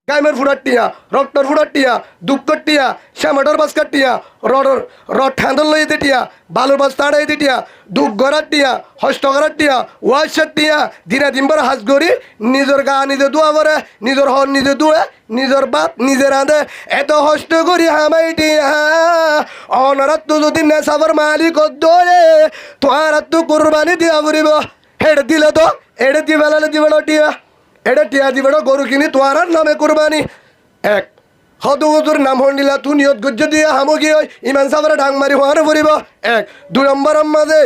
গাইমের ফুটার টিয়া রক্তর ফুটার টিয়া দুঃখর টিয়া শ্যামাটর বাসকার টিয়া রড ঠাঁদর লই টিয়া বালুর বাস তাড়াই টিয়া দুঃখ গড়ার টিয়া হস্ত করার টিয়া ওয়াশার টিয়া দিনা দিনবার হাজ করি নিজের গা নিজে দোয়া করে নিজের হন নিজে দুয়ে নিজের বাপ নিজে রাঁধে এত হস্ত করি হামাই টিয়া অনারাত তো যদি নেশাবার মালিক দোলে তোমার তো কোরবানি দিয়া ফুরিব হেড দিলে তো এড়ে দিবেলালে দিবে না টিয়া এটা টিয়া দিবে না গরু কিনি তোয়ার নামে কোরবানি এক হদু হুজুর নাম হন্ডিলা তু নিয়ত গজ্জ দিয়ে হামুকি ওই ইমান সাবরে ডাং মারি হওয়ার পড়িব এক দুই নম্বর মাঝে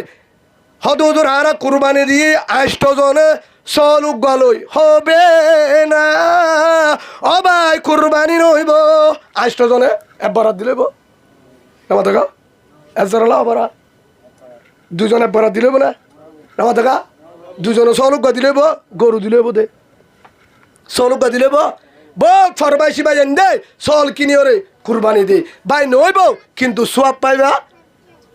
হদু হুজুর আরা কোরবানি দিয়ে 8 জনে চলুক গলই হবে না ও ভাই কোরবানি নইব 8 জনে একবারাত দিলেব নামা দেখা এজরা আবার দুজনে একবারাত দিলেব না নামা দেখা দুজনে চলুক গা দিলেব গরু দিলেব দে চলুক দিলে বহুত ফরমাইশি ভাই এন দে চল কিনি ওরে কুরবানি দে ভাই নইব কিন্তু সোয়াব পাইবা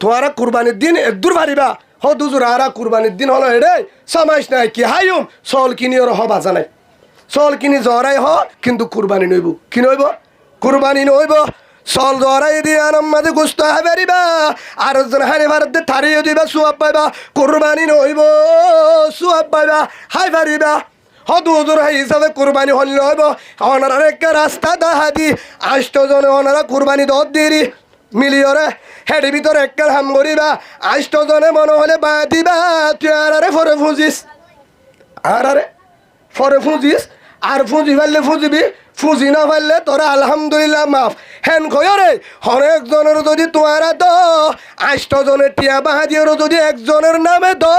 তোমারা কুরবানির দিন একদূর পারিবা হ দুজুর আরা কুরবানির দিন হলো এড়ে সমাইস নাই কি হাইম চল কিনি ওর হবা জানাই চল কিনি জরাই হ কিন্তু কুরবানি নইব কি নইব কুরবানি নইব চল জরাই দিয়ে আনাম মাঝে গুস্ত হাবারিবা আর জন হারে ভারত থারিয়ে দিবা সোয়াব পাইবা কুরবানি নইব সোয়াব পাইবা হাই পারিবা হদু হুজুর হিসাবে কুরবানি হল হইব ওনারা একটা রাস্তা দাহাদি 8 জনে ওনারা কুরবানি দর দিরি মিলিয়রে হেডি ভিতরে একটা হাম করিবা 8 জনে মনে হলে বা দিবা তুই আরে ফরে ফুজিস আরে ফরে ফুজিস আর ফুজি ফেললে ফুজিবি ফুজি না ফেললে তোরা আলহামদুলিল্লাহ মাফ হেন কয়রে অনেক জনের যদি তোরা তো 8 জনের টিয়া বাহাদিয়েরও যদি একজনের নামে তো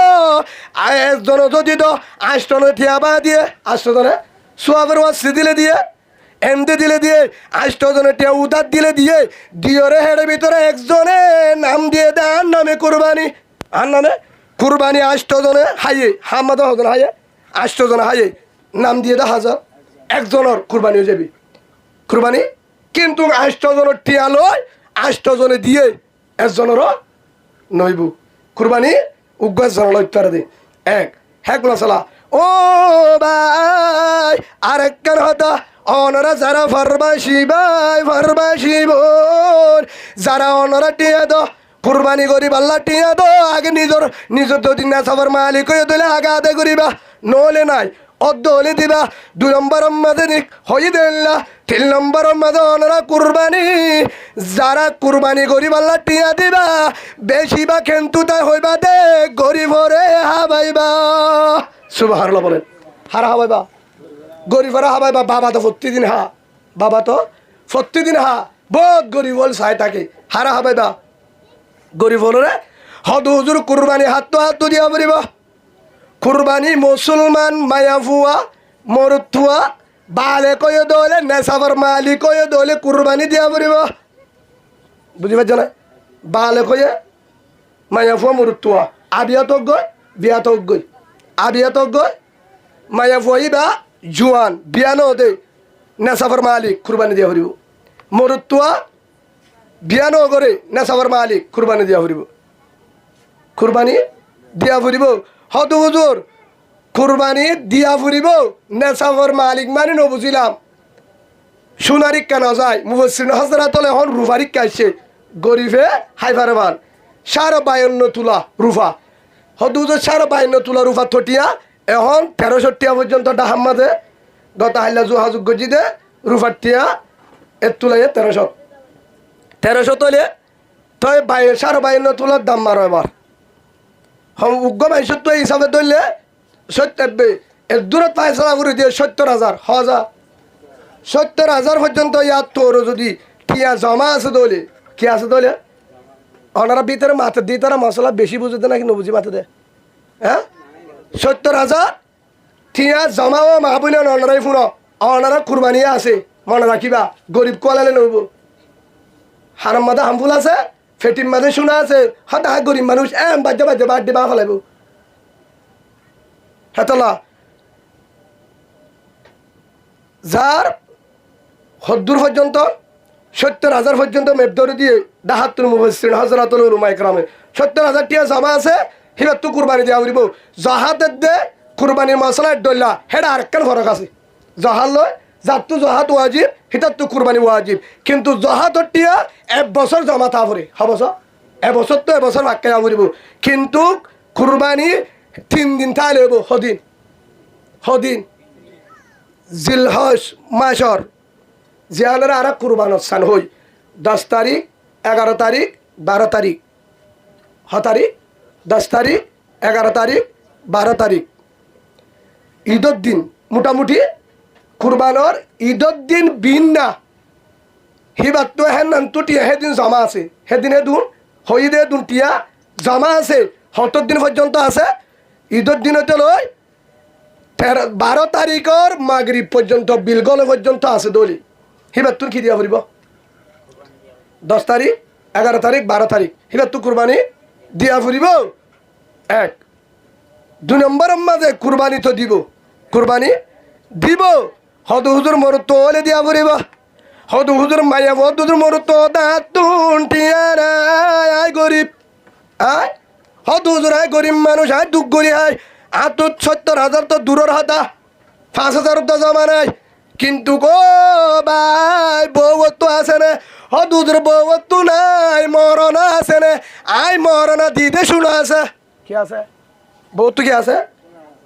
একজন যদি তো 8 জনের টিয়া বাহাদিয়ে 8 জনে সোয়াবের ওয়াসি দিলে দিয়ে এমদি দিলে দিয়ে 8 জনের টিয়া উদার দিলে দিয়ে দিয়রে হেডের ভিতরে একজনে নাম দিয়ে দেন নামে কুরবানি আর নামে কুরবানি 8 জনে হাইয়ে হামাদ হজন হাইয়ে 8 জনে হাইয়ে নাম দিয়ে দা হাজার একজনের কুরবানি হয়ে যাবি কুরবানি কিন্তু 8 জনের টিয়া লয় 8 জনে দিয়ে একজনেরও নইব কুরবানি উগ্র জন লইতার দে এক হেক মশলা ও ভাই আরেকখান হতা অনরা যারা ফরমাসি ভাই ফরমাসি বোন যারা অনরা টিয়া দো কুরবানি করি আল্লাহ টিয়া দো আগে নিজের যদি না সবার মালিক হয়ে দিলে আগে আদায় করিবা নলে নাই অদ্দলে দিবা 2 নম্বর মাঝে হয়ে দেন না 3 নম্বর মাঝে ওনারা কুরবানি যারা কুরবানি গরিব আল্লাহ টিয়া দিবা বেশি বা কিন্তু তাই হইবা দে গরিব হরে হাবাইবা সুবহানাল্লাহ বলেন হারা হাবাইবা গরিব হরে হাবাইবা বাবা তো প্রতিদিন হা বাবা তো প্রতিদিন হা বহুত গরিব হল চাই থাকে হারা হাবাইবা গরিব হলরে হদু হুজুর কুরবানি হাত দিয়া পড়িব কুরবানি মুসলমান মায়াফুয়া মরুথুয়া বালে কয়ে দলে নেশাবার মালিক কয়ে দলে কুরবানি দিয়া পড়িব বুঝি পারছ না বালে কয়ে মায়াফুয়া মরুথুয়া আবিয়াত গই বিয়াত গই আবিয়াত গই মায়াফুয়া ইবা জুয়ান বিয়ানো দে নেশাবার মালিক কুরবানি দিয়া পড়িব মরুথুয়া বিয়ানো করে নেশাবার মালিক কুরবানি দিয়া পড়িব কুরবানি দিয়া পড়িব হদু হুজুর কুরবানি দিয়া ফুরিব নেশাবর মালিক মানে নবুঝিলাম সোনারিক কেন যায় মুফাসসিরিন হযরত এখন রুফারিক কাইছে গরিবে হাইফারবান 52 তুলা রুফা হদু হুজুর 52 তুলা রুফা থটিয়া এখন 1300 টিয়া পর্যন্ত ডাহাম্মাদে গত হাইলা জোহাজুগ গজিদে রুফার টিয়া এর তুলাই 1300 তোলে তই 52 তুলার দাম মারো এবার উগ্র মাইসত্ব হিসাবে ধরলে 70 এর দূরত পায়সা করে দিয়ে 70,000 70,000 পর্যন্ত ইয়ার তোর যদি টিয়া জমা আছে দলে কি আছে দলে ওনারা ভিতরে মাথা দিয়ে তারা মশলা বেশি বুঝতে নাকি নবুঝি মাথা দেয় হ্যাঁ 70,000 টিয়া জমাও মাহবুলে ওনারাই ফুনো ওনারা কুরবানিয়া আছে মনে রাখিবা গরিব কোয়ালালে নব হারাম মাদা হামফুল আছে ফেটিম মাঝে শোনা আছে হঠাৎ গরিব মানুষ বাদ্য বাদ্য বা ফেলাইব হেতলা যার হদ্দুর পর্যন্ত 70,000 পর্যন্ত মেপ ধরে দিয়ে 72 মুফাসসিরিন হযরতুল উলামা ইকরামে 70,000 টিয়া জমা আছে হিবাত তো কুরবানি দিয়া হইব জাহাতের দে কুরবানির মশলা ডল্লা হেডা আরেকখান ফরক আছে জাহাল লয় যার তো জহাত ওয়াজিব হিতার তো কুরবানি ওয়াজিব কিন্তু জহাতর টিয়া 1 বছর জমা তা পরে হবছর এবছর তো এবছর বাক্যে আমরিব কিন্তু কুরবানি 3 দিন তাহলে হইব হদিন জিলহজ মাসর জিয়ানের আর কুরবান স্থান হই 10 তারিখ 11 তারিখ 12 তারিখ 10 তারিখ 11 তারিখ 12 তারিখ ঈদর দিন মোটামুটি কুরবানর ঈদর দিন বিন না হিবাত তো হেন টিয়া সেদিন জমা আছে সেদিন দুন হইদে দুন টিয়া জমা আছে 70 দিন পর্যন্ত আছে ঈদর দিনতে লই 12 তারিখর মাগরিব পর্যন্ত বিলগল পর্যন্ত আছে দলি হিবাত তুন কি দিয়া ফুরিব 10 তারিখ 11 তারিখ 12 তারিখ হিবাত তো কুরবানি দিয়া ফুরিব 1 2 নম্বরের মাঝে কুরবানি তো দিব হদু হুজুর মরতো হলে দিয়া ফুরিব হদু হুজুর মায়া হদুর মরতো দাতুন টিয়ারা আয় গরিব আয় হদু হুজুর আয় গরিব মানুষ আয় দুঃখ গরি আয় 70,000 তো দূরের হাতা 5,000 তো জমা নাই কিন্তু গো ভাই বউত্ব আছে না হদুর বউত্ব নাই মরনা আছে না আয় মরনা দিতে শোনা আছে কি আছে বউত্ব কি আছে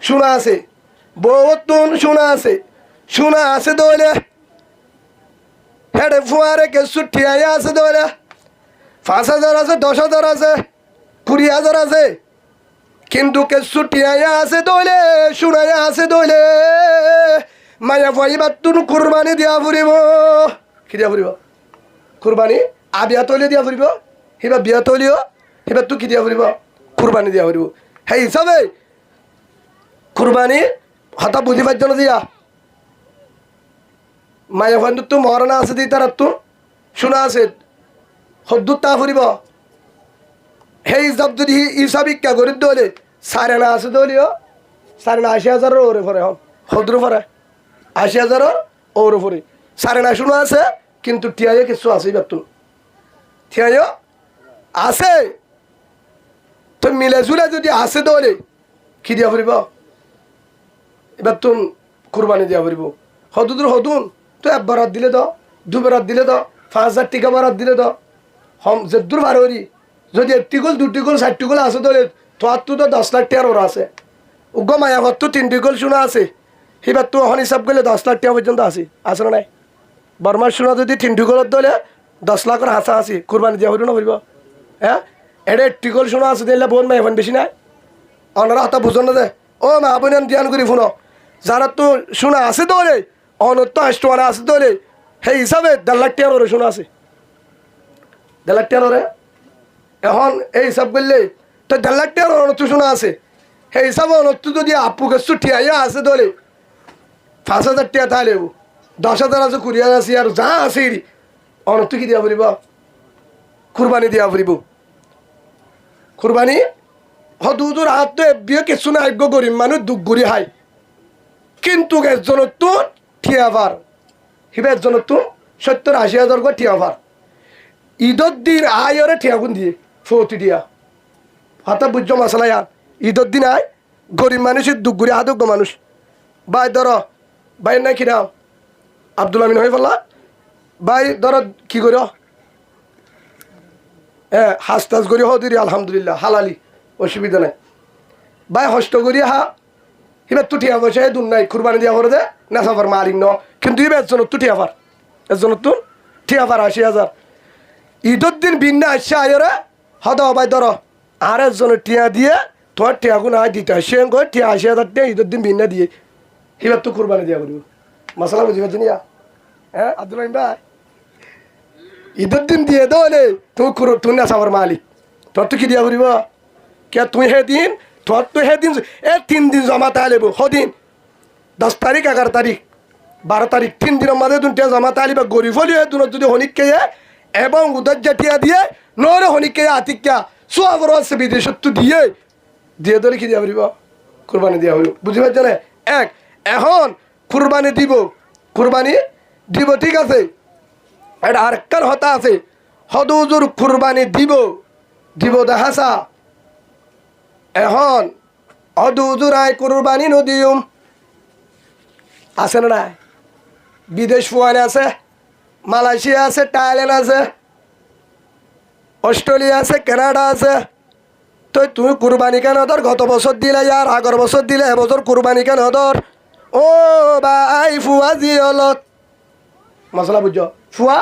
শোনা আছে বউত্ব শোনা আছে দলে হেডে ফুয়ারে কে ছুটি আয়া আছে দলে 5,000 আছে 10,000 আছে 20,000 আছে কিন্তু কে ছুটি আয়া আছে দলে শোনায়া আছে দলে মায়া ভাইবার তুন কুরবানি দিয়া ফুরিব কি দিয়া ফুরিব কুরবানি আবিয়া তৈলে দিয়া ফুরিব হিবা বিয়া তৈলিও হিবা তু কি দিয়া ফুরিব কুরবানি দিয়া ফুরিব সেই হিসাবে কুরবানি হতা বুঝি পার জন্য দিয়া মায়া ভাই তো মরনা আছে দি তার তো শোনা আছে হদ্দুর তা ফুরিব সেই হিসাব যদি হিসাব ইকা করে দলে 9.5 আছে দলিও 80,000 ওরে ফরে হদ্র ফরে 80,000 ওর উপরে 9.5 শোনা আছে কিন্তু টিয়াইও কিছু আছে বাতুন টিয়াইও আছে তো মিলে জুলে যদি আছে দলে কি দিয়া ফুরিব এবার তুন কুরবানি দিয়া ফুরিব হদুন তো 1 বারাত দিলে তো 2 বারাত দিলে তো 5,000 টাকা বারাত দিলে তো হম যেদুর বারোরি যদি 1 টিকল 2 টিকল 4 টিকল আছে দলে তো 10 লাখ টাকার ওরা আছে উগ্র মায়া তো 3 টিকল শোনা আছে হিবার তো এখন হিসাব করলে 10 লাখ টাকা পর্যন্ত আছে না নাই বর্মার শোনা যদি 3 টিকলত দলে 10 লাখের হাসা আছে কুরবানি দিয়া হইল না হইব হ্যাঁ এটা 1 টিকল শোনা আছে দিলে বোন মাই এখন বেশি নাই অনারা হাতা বুঝন না দে ও মা বোন ধ্যান করি শুনো যারা তো শোনা আছে দলে অনত্য আষ্টমানা আছে দলে সেই হিসাবে 1.5 লাখ টাকার ওরে শোনা আছে 1.5 লাখ টাকার ওরে এখন এই হিসাব করলে তো 1.5 লাখ টাকার অনত্য শোনা আছে সেই হিসাবে অনত্য যদি আপুকে ছুটি আইয়া আছে দলে 5,000 টাকা তাহলে 10,000 আছে 20,000 আছে আর যা আছে অনত্য কি দিয়া ফুরিব কুরবানি দিয়া ফুরিব কুরবানি হদুদুর হাত তো বিয়ে কিছু না আজ্ঞ গরিব মানুষ দুঃখ গড়ি হাই কিন্তু একজনের তো ঠিয়াভার হিবে একজনের তো 70,000-80,000 করে ঠিয়াভার ঈদর দিন আয় ওরে ঠিয়াগুন দিয়ে ফৌতি দিয়া হাতা বুঝছ মশলা ইয়ার ঈদর দিন আয় গরিব মানুষের দুঃখ গড়ি হাতজ্ঞ মানুষ ভাই ধর ভাই নাই কি নাম আব্দুল আমিন হয়ে বললা ভাই ধর কি কর হ্যাঁ হাস করি হদিরি আলহামদুলিল্লাহ হালালি অসুবিধা নাই ভাই হস্ত করি হা এবার তো ঠিয়া পয়সা দুন নাই কুরবানি দিয়া করে দে না সাফার মালিক ন কিন্তু এবার একজনের তো ঠিয়াফার একজনের তো ঠিয়াফার 80,000 ঈদর দিন ভিন্ন আসছে আয়রে হদা ভাই ধর আর একজনের টিয়া দিয়ে তোমার টিয়াগুন আয় দিতে হয় সে করে টিয়া 80,000 টাকা ঈদর দিন ভিন্ন দিয়ে এবার তো কুরবানি দিয়া করব মশলা বুঝি পাচ্ছি না হ্যাঁ আব্দুল রহিম ভাই ঈদর দিন দিয়ে দলে তুই না সাফার মালিক তোর তো কি দিয়া করিব কে তুই সেদিন তোর তো সেদিন 3 দিন জমা তাহলে সদিন 10 তারিখ 11 তারিখ 12 তারিখ 3 দিনের মাঝে দুটা জমা তাহলে বা গরিব হলি দুনত যদি হনিককে এবং উদর জাটিয়া দিয়ে নরে হনিককে আতিকা সব আছে বিদেশত দিয়ে দলে কি দিয়া করিব কুরবানি দিয়া হইল বুঝি পাচ্ছ না এখন কুরবানি দিব ঠিক আছে এটা আরেকটার হতা আছে হদুজুর কুরবানি দিব দেখাসা এখন হদুজুর আয় কুরবানি নদিউম আছে না নাই বিদেশ ফুয়ান আছে, মালয়েশিয়া আছে, থাইল্যান্ড আছে, অস্ট্রেলিয়া আছে, কানাডা আছে। তো তুমি কুরবানি কেন ধর? গত বছর দিলে, আর আগর বছর দিলে, এবছর কুরবানি কেন ধর? ও ভাই ফুয়া জিয়লত মশলা বুঝছো? ফুয়া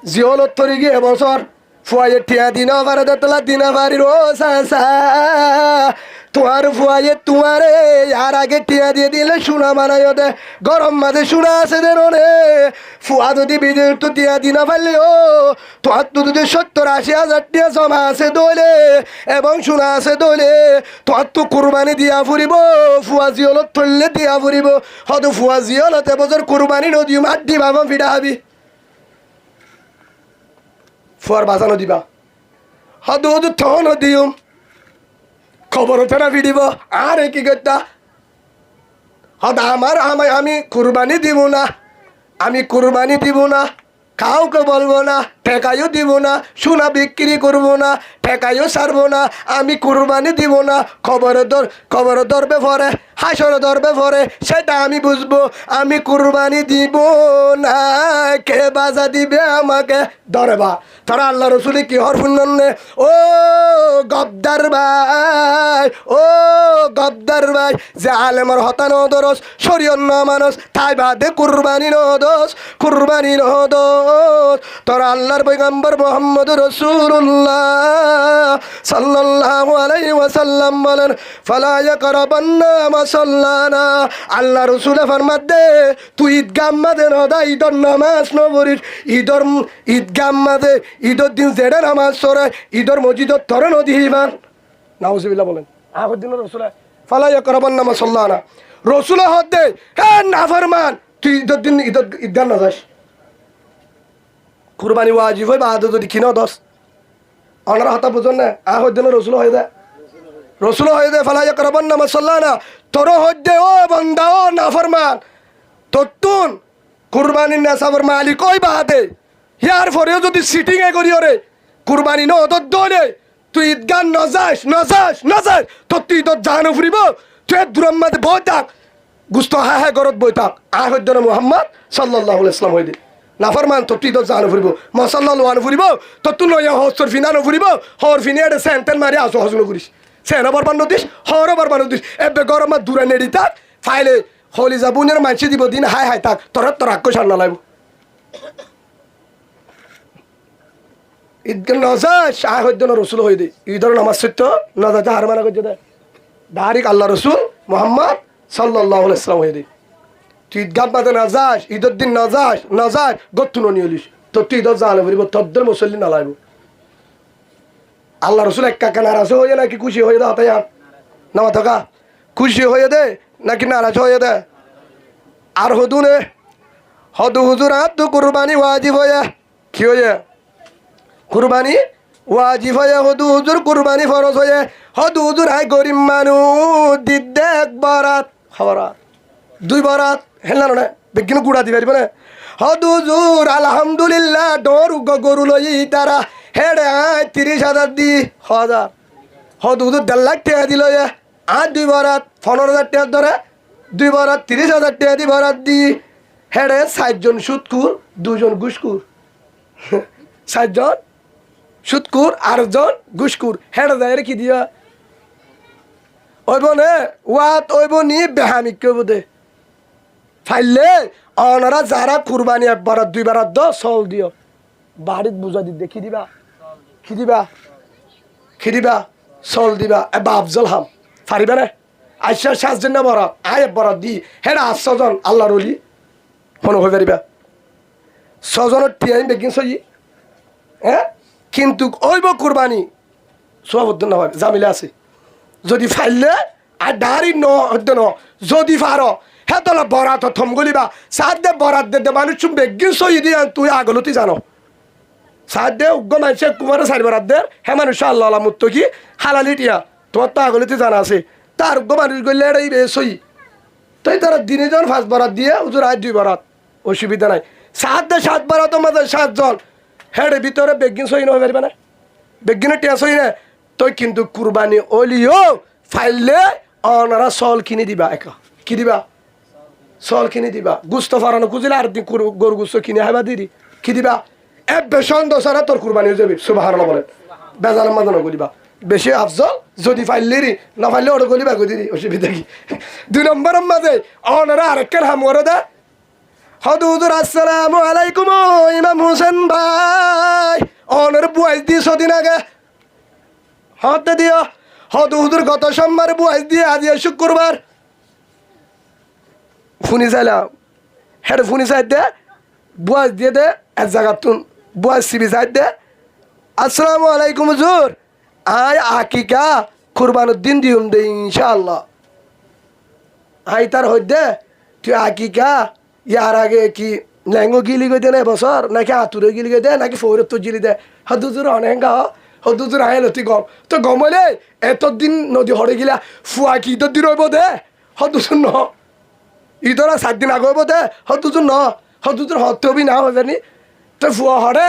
জিয়লত তরি গিয়ে এবছর ফুয়াইয়ে টিয়া দিন পারে তোলা দিনা পারির ও সা তোমার ফুয়াইয়ে তোমারে আর আগে টিয়া দিয়ে দিলে সোনা বানাইও দে। গরম মাঝে সোনা আছে দে রে ফুয়া যদি বিদেশ তো টিয়া দিনা পারলে ও তোমার তো যদি 70-80 হাজার টিয়া জমা আছে দলে এবং সোনা আছে দলে তোমার তো কুরবানি দিয়া ফুরিব। ফুয়া জিয়লত ধরলে দিয়া ফুরিব। হয়তো ফুয়া জিয়লত এবছর কুরবানি নদীও মাঠ দিবা ফিডা হাবি ফুয়ার বাঁচানো দিবা। হয়তো হয়তো থন দিও খবর ফেরা ফিরিব। আর কি করতা? হয়তো আমি কুরবানি দিব না, আমি কুরবানি দিব না, কাউকে বলবো না, ঠেকাইও দিব না, সোনা বিক্রি করবো না, ঠেকাইও ছাড়বো না, আমি কুরবানি দিব না। খবর ধরবে পরে, হাসর ধরবে পরে, সেটা আমি বুঝবো। আমি কুরবানি দিব না, কে বাজা দিবে আমাকে? ধরে বা তারা আল্লাহ রসুলি কি হর শুননে? ও গদ্দার ভাই, ও গদ্দার ভাই, যে আলেমর হতানো দরস শরীয়ত ন মানুষ তাই বাদে কুরবানি ন দোষ, কুরবানি ন দোষ। তোরা আল্লাহর পয়গম্বর মুহাম্মদ রাসূলুল্লাহ সাল্লাল্লাহু আলাইহি ওয়াসাল্লাম বলেন, ফালা ইয়াকরাবান্না মাসাল্লানা। আল্লাহ রসুলে ফরমাত দে, তুই ঈদগাহ মাদে নদা ঈদর নামাজ ন পড়িস। ঈদগাহ মাদে ঈদর দিন জেডে নামাজ পড়ায়, ঈদর মসজিদত ধরে নদী হিবান। নাউজুবিল্লাহ বলেন। আগের দিন রসুলে ফালা ইয়াকরাবান্না মাসাল্লানা, রসুলে হদ দে হে নাফরমান, তুই ঈদর দিন ঈদগাহ না যাস। কুরবানি ওয়াজিব হয় বাদ যদি কিনো দশ ওনারা হতা বুঝুন না। আগের দিন রসুল হয়ে দেয়, রসুল হয়ে দেয় ফালা ইয়াকরাবান্না মাসাল্লানা। তোর হদ্দে ও বন্দা ও নাফরমান, তোর কুরবানির নেশাবর মালিক ওই বাদে ইয়ার পরেও যদি সিটিং এ করি ওরে কুরবানি ন তোর দলে তুই ঈদগাহ নজাস তোর তুই তোর জাহানো ফুরিব। তুই দূরের মাঝে বই থাক, গুস্ত হ্যাঁ গরত বই থাক। আগের দিন মুহাম্মদ সাল্লাল্লাহু আলাইহি ওয়াসাল্লাম হয়ে দে নাফরমান, তোর তুই তোর জাহানো ফুরিব। মশাল্লাহ লোহানো ফুরিব, তোর তুই নয়া হস্তর ফিনানো ফুরিব। হর ফিনে এটা সেন্টেন মারি আসো হজনো করিস, সেনা বরবান নদিস, হরও বরবান নদিস। এবে গরম দূরে নেড়ি থাক, ফাইলে হলি যাবুনের মানসি দিব দিন হাই হাই থাক, তোর আক্ষ সার না লাগব। ঈদগাহ নজাস আগের দিন রসুল হয়ে দে ঈদর নামাজ সত্য নজা হার মানা করছে দে ডাইরেক্ট আল্লাহ রসুল মুহাম্মদ সাল্লাল্লাহু আলাইহি ওয়াসাল্লাম হয়ে দে। তুই ঈদগাহ বাদে না যাস, ঈদের দিন না যাস গত্তু নিলিস, তোর তুই ঈদর জানো বলিব, তোর মুসল্লি না লাগব। আল্লাহ রসুল একা নারাজ হয়ে নাকি খুশি হয়ে দে? হতাই না থাকা খুশি হয়ে দে নাকি নারাজ হয়ে দে? আর হদুনে হদু হুজুর আদু কুরবানি ওয়াজিব হয়ে কি হয়ে? কুরবানি ওয়াজিব হয়ে হদু হুজুর কুরবানি ফরজ হয়ে। হদু হুজুর হাই গরিব মানুষ দিদে এক বরাত খবরাত দুই বরাত হেলা না বিজ্ঞান গুড়া দিবে না। হদু হুজুর আলহামদুলিল্লাহ ডোর গরু লই তারা হেডে 30,000 দি হাজার। হদু হুজুর 1.5 লাখ টাকা দিল আর দুই বরাত 15,000 টাকা ধরে দুই বরাত 30,000 টাকা দি বরাত দি হেডে 60 জন সুদকুর 2 জন ঘুষকুর 60 জন সুদকুর 8 জন ঘুষকুর হেডে যায় কি দিয়া ওইব নে ওয়াত ওইব নি বেহামিক কেউ দে ফাইলে অনারা যারা কুরবানি 1 বরাত 2 বরাত দ চল দিও বাড়িত বুঝা দি দেখি দিবা কি দিবা চল দিবা এবা আফজল হাম ফারিবা না আইসা 7 জন না বরাত আয় বরাত দি হেডা 800 জন আল্লাহর ওলি মনে হয়ে পারিবা 6 জনের টিয়াই বেগিন সই হ্যাঁ। কিন্তু ওইব কুরবানি সবুদ্ধ না হয় জামিলে আছে যদি ফাইলে আর ডারি ন যদি ফারো হ্যাঁ তোলা বরাত থম গলিবা সাত দে বরাত দে মানুষ বেগিন সই দিয়ে তুই আগলতি জানো সাত দে উগ্র মানুষে কুমার 4 বরাত দে হ্যাঁ মানুষ আল্লাহ আল্লাহ মুত্ত কি হালালি টিয়া তোমার তো আগলতি জানা আছে তার উগ্র মানুষ গলে এটাই সই তাই তারা দিনে জন 5 বরাত দিয়ে হুজুর আজ 2 বরাত অসুবিধা নাই। 7 বরাত মাঝে 7 জন হেডে ভিতরে বেগিন সই না পারবে না বেগিনে টিয়া সই না তুই কিন্তু কুরবানি ওলিও ফাইলে অনারা চল কিনে দিবা একা কি দিবা চল কিনি দিবা গুস্ত ফারানো খুঁজিলে আর দিন গরু গুস্ত কিনে হাইবা দিদি কি দিবা বেসন দোসারা তোর কুরবানি হয়ে যাবি সুবহানাল্লাহ বলেন বেজালের মাঝে নগরিবা বেশি আফজল যদি ফাইলেরি না ফাইলে ওটা গলিবা গদিরি অসুবিধা কি 2 নম্বরের মাঝে অনারা আরেকখান হাম করে দে হদুদুর আসসালামু আলাইকুম ইমাম হোসেন ভাই অনার বুয়াইজ দিয়ে সদিন আগে হতে দিও হদুদুর গত সোমবার বুয়াইজ দিয়ে আজ শুক্রবার ফুনি চাইলাম হ্যাঁ ফুনি চাই দে বুয়াইজ দিয়ে দে এক জায়গা তুন বুয়াইজ সিবি চাই দে আসসালামু আলাইকুম হুজুর আয় আকিকা কুরবানুর দিন দিউম দে ইনশাআল্লাহ আই তার হইদে তুই আকিকা ইয়ার আগে কি লেঙ্গো গিলি গই দে না বছর নাকি আতুরে গিলি গই দে নাকি ফৌরত তো জিলি দে হদুজুর অনেকা হদুজুর আইল তুই গম তো গমলে এতদিন নদী হরে গিলা ফুয়া কি তো দিন হইব দে হদুজুর ন ইদরা 7 দিন আগে হইব দে হদুজুর ন হদুজুর হতে হবি না হবে নি তো ফুয়া হরে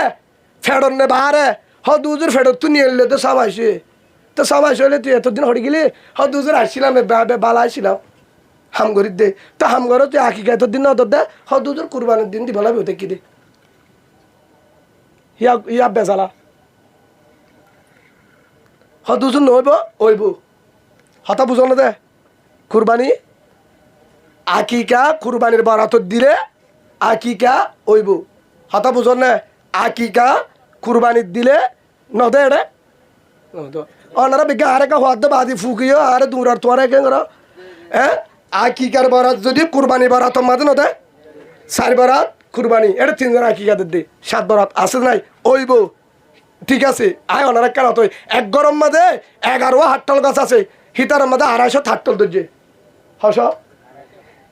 ফেরন নে বাহারে হদুজুর ফেরত তুই নিয়ে এলে তো সব আসে তো সব আসে হলে তুই এতদিন হরে গেলি হদুজুর আসছিলাম বালা আসছিলাম হামগরির দে তো হামগর তুই আকিকা এতদিন না দে হদুজুর কুরবানির দিন দি ভালো হতে কি দে ইয়া বেজালা হদুজুর নইব ওইব হতা বুঝো না দে কুরবানি আকিকা কুরবানির বরাত দিলে আকিকা ওইব হতা বুঝো না আকিকা কুরবানির দিলে নদে এড়ে অনারা বিজ্ঞা আরেকা হওয়ার বাদি ফুকিও আরে দূরার তোমার কে করো হ্যাঁ আকিকার বরাত যদি কুরবানি বরাত মাঝে নদে 4 বরাত কুরবানি এটা 3 জন আকিকাদের দে 7 বরাত আছে নাই ওইব ঠিক আছে আয় ওনারা কেন তো এক গরম মাঝে 11 হাট্টল গাছ আছে হিতার মাঝে 250 হাট্টল ধরছে হস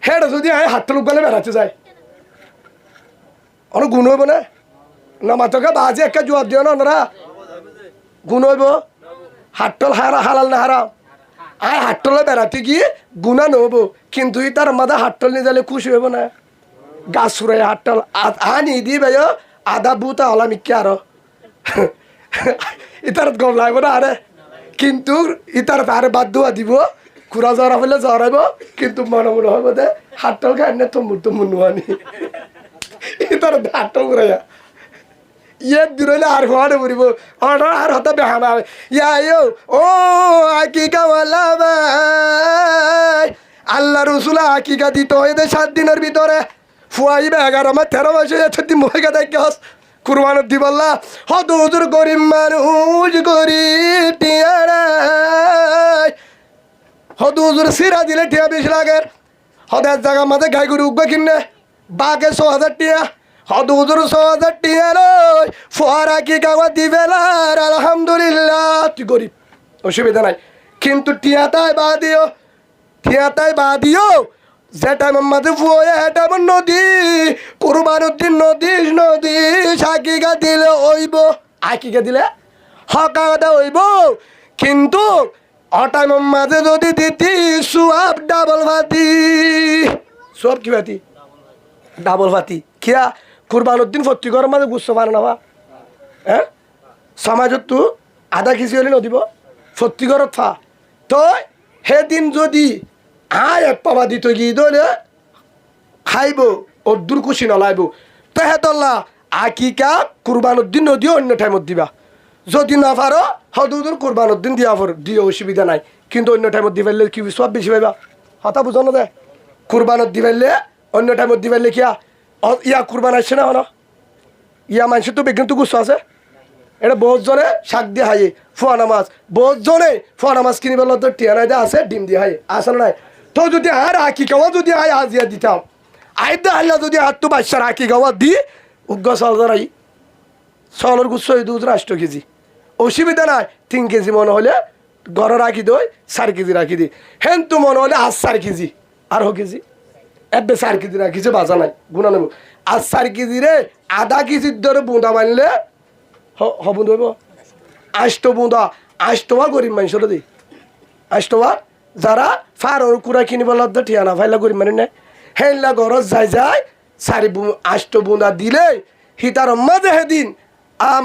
হেড যদি আয় হাট্টল গলে বেড়াতে যায় অনেক গুণ হইব না মাত্রকে বাজে একটা জবাব দিও না ওনারা গুণ হইব হাট্টল হালাল না হারাম আয় হাট্টলে বেড়াতে গিয়ে গুণা নব কিন্তু তার মাঝে হাট্টল নিয়ে যালে খুশি হইব না গাছ সুরাই হাট্টল আনি দি ভাই আদা বুতা হলাম ইকে আরো ইতার গম লাগবে না আরে কিন্তু ইতার আরে বাদ দোয়া দিব কুড়া জ্বরা হলে জ্বরাইব কিন্তু মনে মনে হইব দে হাট্টল খাই না তুমুর নুয়ানি ইতার হাট্টল ঘুরাইয়া ইয়ে দূরলে আর হওয়ারে বলিব আর হতা বেহামা ইয়া ও আকিকা ওয়ালা ভাই আল্লাহ রসুলা আকিকা দিত এদের 7 দিনের ভিতরে ফুয়াইবে 11 মাস 13 মাসে এতদিন মহিকা দেখে কুরবানের দিবাল্লা হত হুজুর গরিব মানুষ গরিব টিয়ারাই হত হুজুর সিরা দিলে টিয়া 20 লাখের হদের জায়গা মাঝে গাই গরু উঠবে কিনে বাঘে 6,000 টিয়া হদ হুজুর 6,000 টিয়া লই ফুয়ারা কি গাওয়া দিবে আলহামদুলিল্লাহ তুই গরিব অসুবিধা নাই কিন্তু টিয়াটাই বাদিও যেটা মাঝে ফুয়ে এটা নদী কুরবানুর দিন নদী আকিকা দিলে ওইব আকিকা দিলে হকাদা ওইব কিন্তু অটাইমের মাঝে যদি দিতি সুয়াব ডাবল ভাতি সব কি ভাতি ডাবল ভাতি কিয়া কুরবানুর দিন প্রতি ঘরের মাঝে গুচ্ছ পারে না হ্যাঁ সমাজত তো আধা কেজি হলে নদিব প্রতি ঘরত ফা তো সেদিন যদি আয় এক পাবা দিত গিয়ে দলে খাইব অদ্দুর খুশি নলাইব তো হেতল্লা আকিকা কুরবানুর দিন নদীও অন্য টাইমত দিবা যদি না পারো হদুদুর কুরবানুর দিন দিও অসুবিধা নাই কিন্তু অন্য টাইমত দি পারলে কি সব বেশি পাইবা হতা বুঝো না দে কুরবানুর দি পারলে অন্য টাইমত দি পারলে কিয়া ইয়া কুরবান আসছে না হলো ইয়া মানুষের তো বিজ্ঞান তো গুচ্ছ আছে এটা বহুত জনে শাক দিয়ে হাইয়ে ফোয়া নামাজ বহুত জনে ফোয়া নামাজ কিনিবার তো টিয়ানাই দিয়ে আছে ডিম দিয়ে হাইয়ে আসলে নাই তো যদি আর আঁকি গাওয়া যদি আয় আজিয়া দিতাম আইদা আল্লাহ যদি আর তো বাচ্চার আঁকি গাওয়া দি উগ্র চাল ধরাই চাউলের গুচ্ছ 2 কেজি অসুবিধা নাই 3 কেজি মনে হলে ঘরে রাখি দই 4 কেজি রাখি দিই হেন তো মনে হলে আজ 4 কেজি আর কেজি এবে 4 কেজি রাখিছে বাজা নাই গুণা নেব আর 4 কেজি রে আধা কেজির ধরে বুঁদা বানলে হবুন হইব 8 বুঁদা 8 গরিব মানুষের দিই 8 যারা ফারর কুড়া কিনিব লদ্দ ঠিয়ানা ফাইলা গরিব মানে নেই হেনলা ঘরত যায় 8 বুঁদা দিলে হিতার মাঝে সেদিন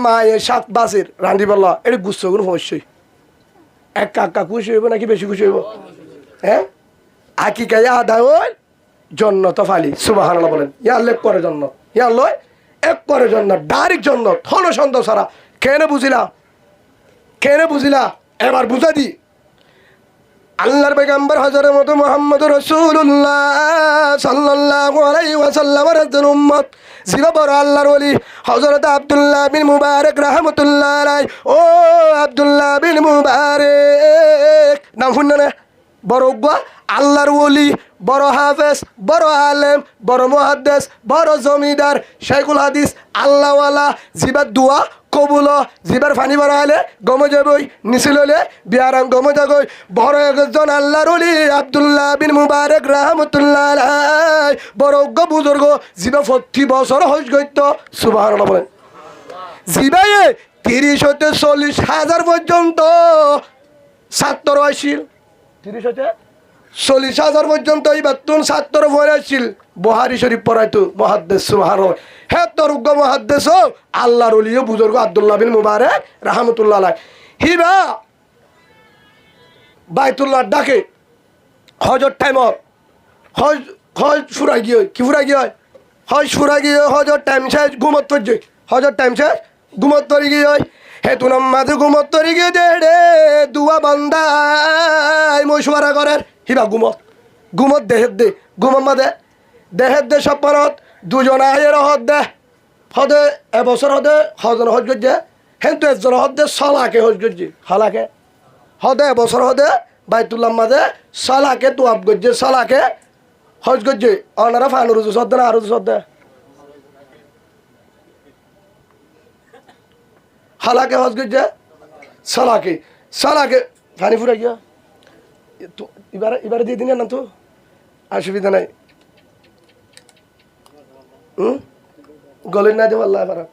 মায়ে 7 বাসের রান্ধি বললা এটা গুচ্ছগুলো অবশ্যই এক কাকা খুশি হইব নাকি বেশি খুশি হইব হ্যাঁ আকি কাইয়া আধা হইল জন্নত ফালি সুবহানাল্লাহ বলেন ইয়াল্লে এক করে জন্নত ইয়াল্লো এক করে জন্নত ডাইরেক্ট জন্নত হন সন্দেহ সারা কেন বুঝিলা এবার বুঝা দি আল্লাহর পয়গম্বর হযরত মত মুহাম্মদুর রাসূলুল্লাহ সাল্লাল্লাহু আলাইহি ওয়াসাল্লামের একজন উম্মত জিবা বড় আল্লাহর ওলি হযরত আব্দুল্লাহ বিন মুবারক রাহমাতুল্লাহ আলাইহি ও আব্দুল্লাহ বিন মুবারক নাম শুননা না বড় উগ্গা আল্লাহর ওলি বড় হাফেজ বড় আলেম বড় মুহাদ্দিস বড় জমিদার শাইখুল হাদিস আল্লাহওয়ালা জিবার দোয়া কবুল জিবার ফানি বড় হলে গমে যাবই নিছিল হলে বিয়ারাম গমে যাগই বড় একজন আল্লাহর ওলি আব্দুল্লাহ বিন মুবারক রাহমাতুল্লাহ আলাইহি বড় বুজুর্গ জিবা 40 বছর হজ গইত সুবহানাল্লাহ বলেন জিবায়ে 30 হতে 40 হাজার পর্যন্ত ছাত্র আসিল 30 হতে 40 হাজার পর্যন্ত এই বাতুন ছাত্র পড়াইছিল বুখারী শরীফ পড়াইতো মুহাদ্দিস সুবহানাল্লাহ হে তোর উগ্র মুহাদ্দিস আল্লাহর ওলি বুজুর্গ আব্দুল্লাহ বিন মুবারক রাহমাতুল্লাহ আলাইহি হিবা বাইতুল্লাহ ডাকে হজর টাইম হজ হজ ফুরাই গিয়ে কি ফুরাই গিয়ে হজ ফুরাই গিয়ে হজর টাইম শেষ ঘুমত পড়ছে হজর টাইম শেষ ঘুমত তরি গিয়ে হে তু নামাজে ঘুমত তরি গিয়ে দে রে দুয়া বান্দাই মশওয়ারা করেন হিবা ঘুমত দেহের দে ঘুমত মাদে দেহের দে সপনত দুজন আয়ের হদ দে হদে এবছর হদে হজন হজ গজ্জে হেন তো একজন হদ দে সলাকে হজ গজ্জে হলাকে হদে এবছর হদে বাইতুল্লাহ মাদে সলাকে তো আব গজ্জে সলাকে হজ গজ্জে অনারা ফানুর সদ না আর সদ দে হলাকে হজ গজ্জে সলাকে ফানি ফুরাই গিয়া তো এবারে দিয়ে দিন না তো অসুবিধা নাই গলেন না দেব আল্লাহ পারা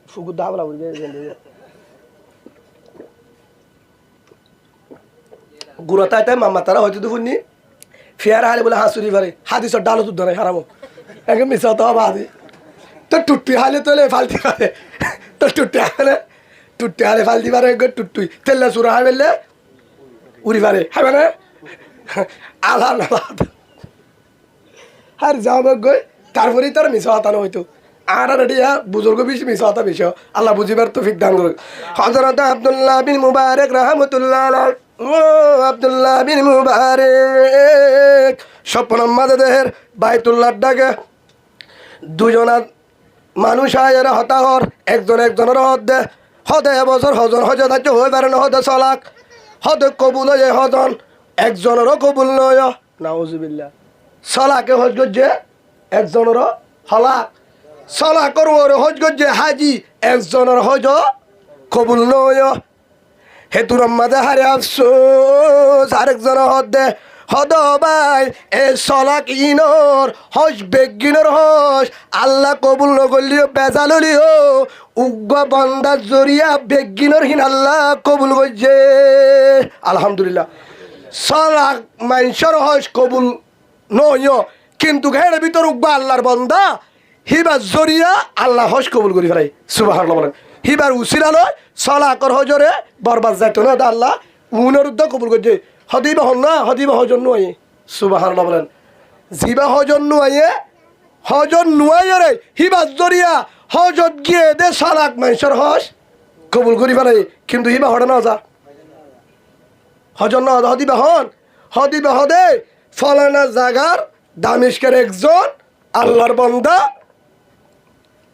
ফুগু দাবলা বলি গুরতা তাই মামা তারা হয়তো তো ফুননি ফিয়ার হালে বলে হাসুরি পারে হাদিসর ডালো তুদ নাই হারামো একে মিশা তো বাদি তো টুট্টি হালে তোলে ফালতি পারে তো টুট্টি হালে ফালতি পারে টুট্টুই তেল্লা সুরা হাবেলে উড়ি পারে হবে না আল্লাহ আর যাও গই তারপরেই তার মিশা হাতানো হইতো আর রেডিয়া বুজুর্গ বেশি মিশা হাতা বেশি আল্লাহ বুঝিবার তো ফিক দান করুক হযরত আব্দুল্লাহ বিন মুবারক রাহমাতুল্লাহ আলাইহি ও আব্দুল্লাহ বিন মুবারক স্বপ্ন মাঝে দেহের বাইতুল্লাহ ডাকে দুজনা মানুষ আয়ের হতাহর একজনের হদে এবছর হজন হজে থাকছে হয়ে পারে না হদে চলাক হদে কবুল হয়ে হজন একজনেরও কবুল নয় নাউজুবিল্লাহ সলাকে হজ গজ্জে একজনেরও হলাক সলাকর ওর হজ গজ্জে হাজি একজনের হজ কবুল নয় হেতুর মাঝে হারে আফসোস আরেকজন হদ ভাই এ সলাক ইনর হজ বেগিনর হজ আল্লাহ কবুল নগলিও বেজালিও উগ্র বন্দার জরিয়া বেগিনর হিন আল্লাহ কবুল করছে আলহামদুলিল্লাহ সলাক মানুষের হজ কবুল নয় কিন্তু ঘের ভিতর উগ্র আল্লাহর বন্দা হিবার জরিয়া আল্লাহ হজ কবুল করি ফেলাই সুবহানাল্লাহ বলেন হিবার উসিলা নয় সলাকর হজরে বরবাদ যাইতো না আল্লাহ উনরুদ্ধ কবুল করছে হদিবা হন না হদিবা হজন নুয়ে সুবহানাল্লাহ বলেন জিবা হজন নুয়ে রে হিবার জরিয়া হজত গিয়ে দে সলাক মানুষের হজ কবুল করি ফেলাই কিন্তু হিবা হরে না যা হজন না হদিবা হদে ফলানা জাগার দামিশকের একজন আল্লাহর বন্দা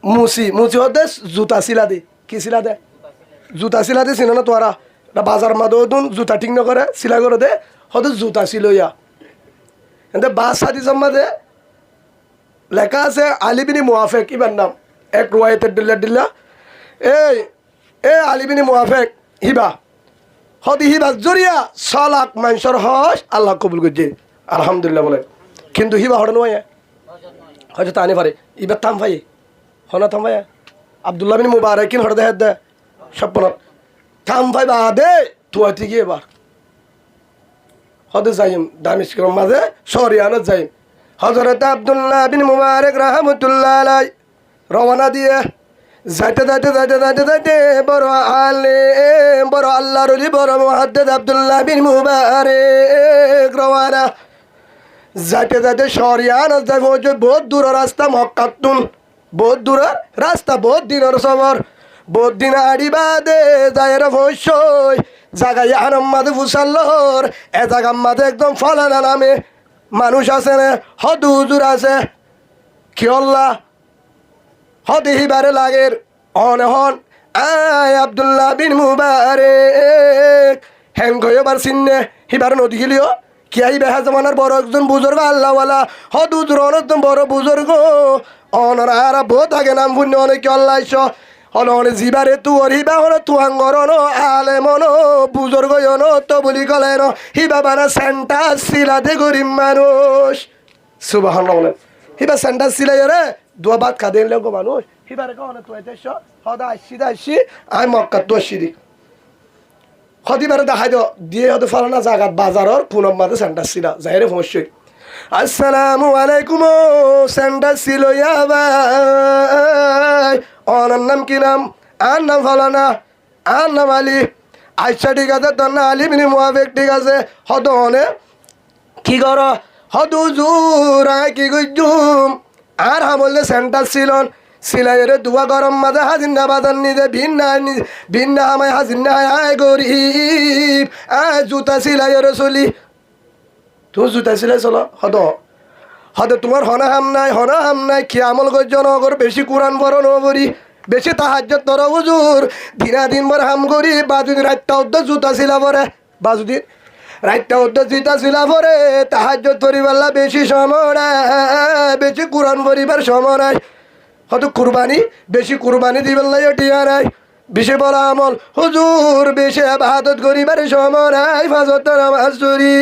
মুসি হদে জুতা সিলা দে কি সিলা দে জুতা সিলা দে চিনো না তোরা বাজার মাদুন জুতা ঠিক নকরে সিলা করে দে হদে জুতা সিলইয়া এতে বাস হাদিসের মাঝে লেখা আছে আলিবিনি মুআফেক ইবার নাম এক রুয়ায়েতের দিল্লা এই আলিবিনি মুআফেক হিবা হদি হিবা জরিয়া সালাক মানুষের হজ আল্লাহ কবুল করছে আলহামদুলিল্লাহ বলে কিন্তু হিবা হড় নয় হয়তো টানি পারে এবার থাম ভাই হনা থাম ভাই আব্দুল্লাহ বিন মুবারক কিন হড় দে স্বপ্ন থাম ভাই বা দে তুই ঠিকই এবার হদে যাইম দামিশকের মাঝে শরিয়ানত যাইম হযরত আব্দুল্লাহ বিন মুবারক রাহমাতুল্লাহ আলাইহি রওনা দিয়ে যাইতে যাইতে যাইতে যাইতে যাইতে বড় বড় আল্লাহর ওলি বড় মুহাদ্দিস আব্দুল্লাহ বিন মুবারক রওয়ানা। যাইতে যাইতে শহরিয়ান দেখো যে বহুত দূরের রাস্তা মক্কাতুন, বহুত দূরের রাস্তা, বহুত দিনের সফর, বহুত দিন আড়ি বাদে যাইর ভৈষই জাগাই আনম্মাদে ফুসাল্লর এ জাগার মাঝে একদম ফলানা নামে মানুষ আছে না, হদ হুজুর আছে কি আল্লাহ হদ হিবারে লাগের অনহন আয় আব্দুল্লাহ বিন মুবারক হ্যাং গয়বার সিন্নে হিবার নদী গিলিও কি আই বেহা জমানার বড় একজন বুজুর্গ আল্লাহওয়ালা হদ হুজুর অনেকজন বড় বুজুর্গ অনরা আর বহুত আগে নাম পুণ্য অনেকে আল্লাহ হলন জিবারে তু হিবা হল তুয়াঙ্গর আলে মনো বুজুর্গ তো বলি গলে ন হিবা বানা সেন্টা সিলাতে গরিব মানুষ সুবহানাল্লাহ বলেন হিবা সেন্টা সিলাই রে দোয়া ভাত খা দেন লোক মানুষ হিবারে কনে তো এদেশ হদা আসি আই মক্কা তো আসি হদিবারে দেখাই দিয়ে হতে ফলানা জায়গা বাজারের পুনম মাঝে সেন্টার সিলা যাইরে অবশ্যই আসসালামু আলাইকুম সেন্টার ছিল ভাই অনার নাম কি নাম আর নাম ফলানা আর নাম আলী আচ্ছা ঠিক আছে তোর না আলী মিনি মুহাফেক ঠিক আছে হদ অনে কি কর হদ হুজুর কি গুজুম আর বললে সেন্টার ছিলন সিলাইরে দুয়া গরম মাঝে হাজিনা বাজার নিজে ভিন্না আমায় হাজিনা আয় গরিব আয় জুতা সিলাইরে চলি তুমি জুতা সিলাই চলো হদে তোমার হনা হাম নাই কি আমল গজ্য নগর বেশি কোরআন বড় নবরি বেশি তাহাজ্জুদ তর হুজুর দিন ভর হাম করি বাজুদিন রাতটা অর্ধ জুতা সিলা পরে বাজুদিন রাতটা অর্ধ জুতা সিলা পরে তাহাজ্জুদ করিবার বেশি সময় নাই বেশি কোরআন পড়িবার সময় নাই হয়তো কুরবানি বেশি কুরবানি দিবার লাগে টিয়া নাই বেশি বড় আমল হুজুর বেশি ইবাদত করিবার সময় নাই ফাজত নামাজ পড়ি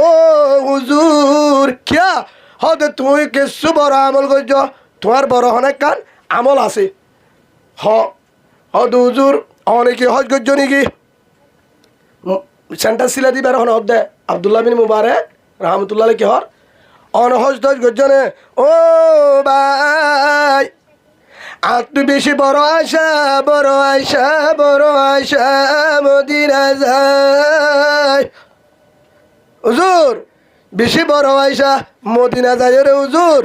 ও হুজুর কিয়া হয়তো তুই কিছু বড় আমল করছ তোমার বড় অনেক কান আমল আছে হয়তো হুজুর অনেকে হজ করছ নাকি সেন্টার সিলা দিবার হন হদ আব্দুল্লাহ বিন মুবারক রহমতুল্লাহ কি হর অনহজ দশ গজনে ও ভাই আর তুই বেশি বড় আশা মদিনা যায় হুজুর বেশি বড় আয়সা মদিনা যায় রে হুজুর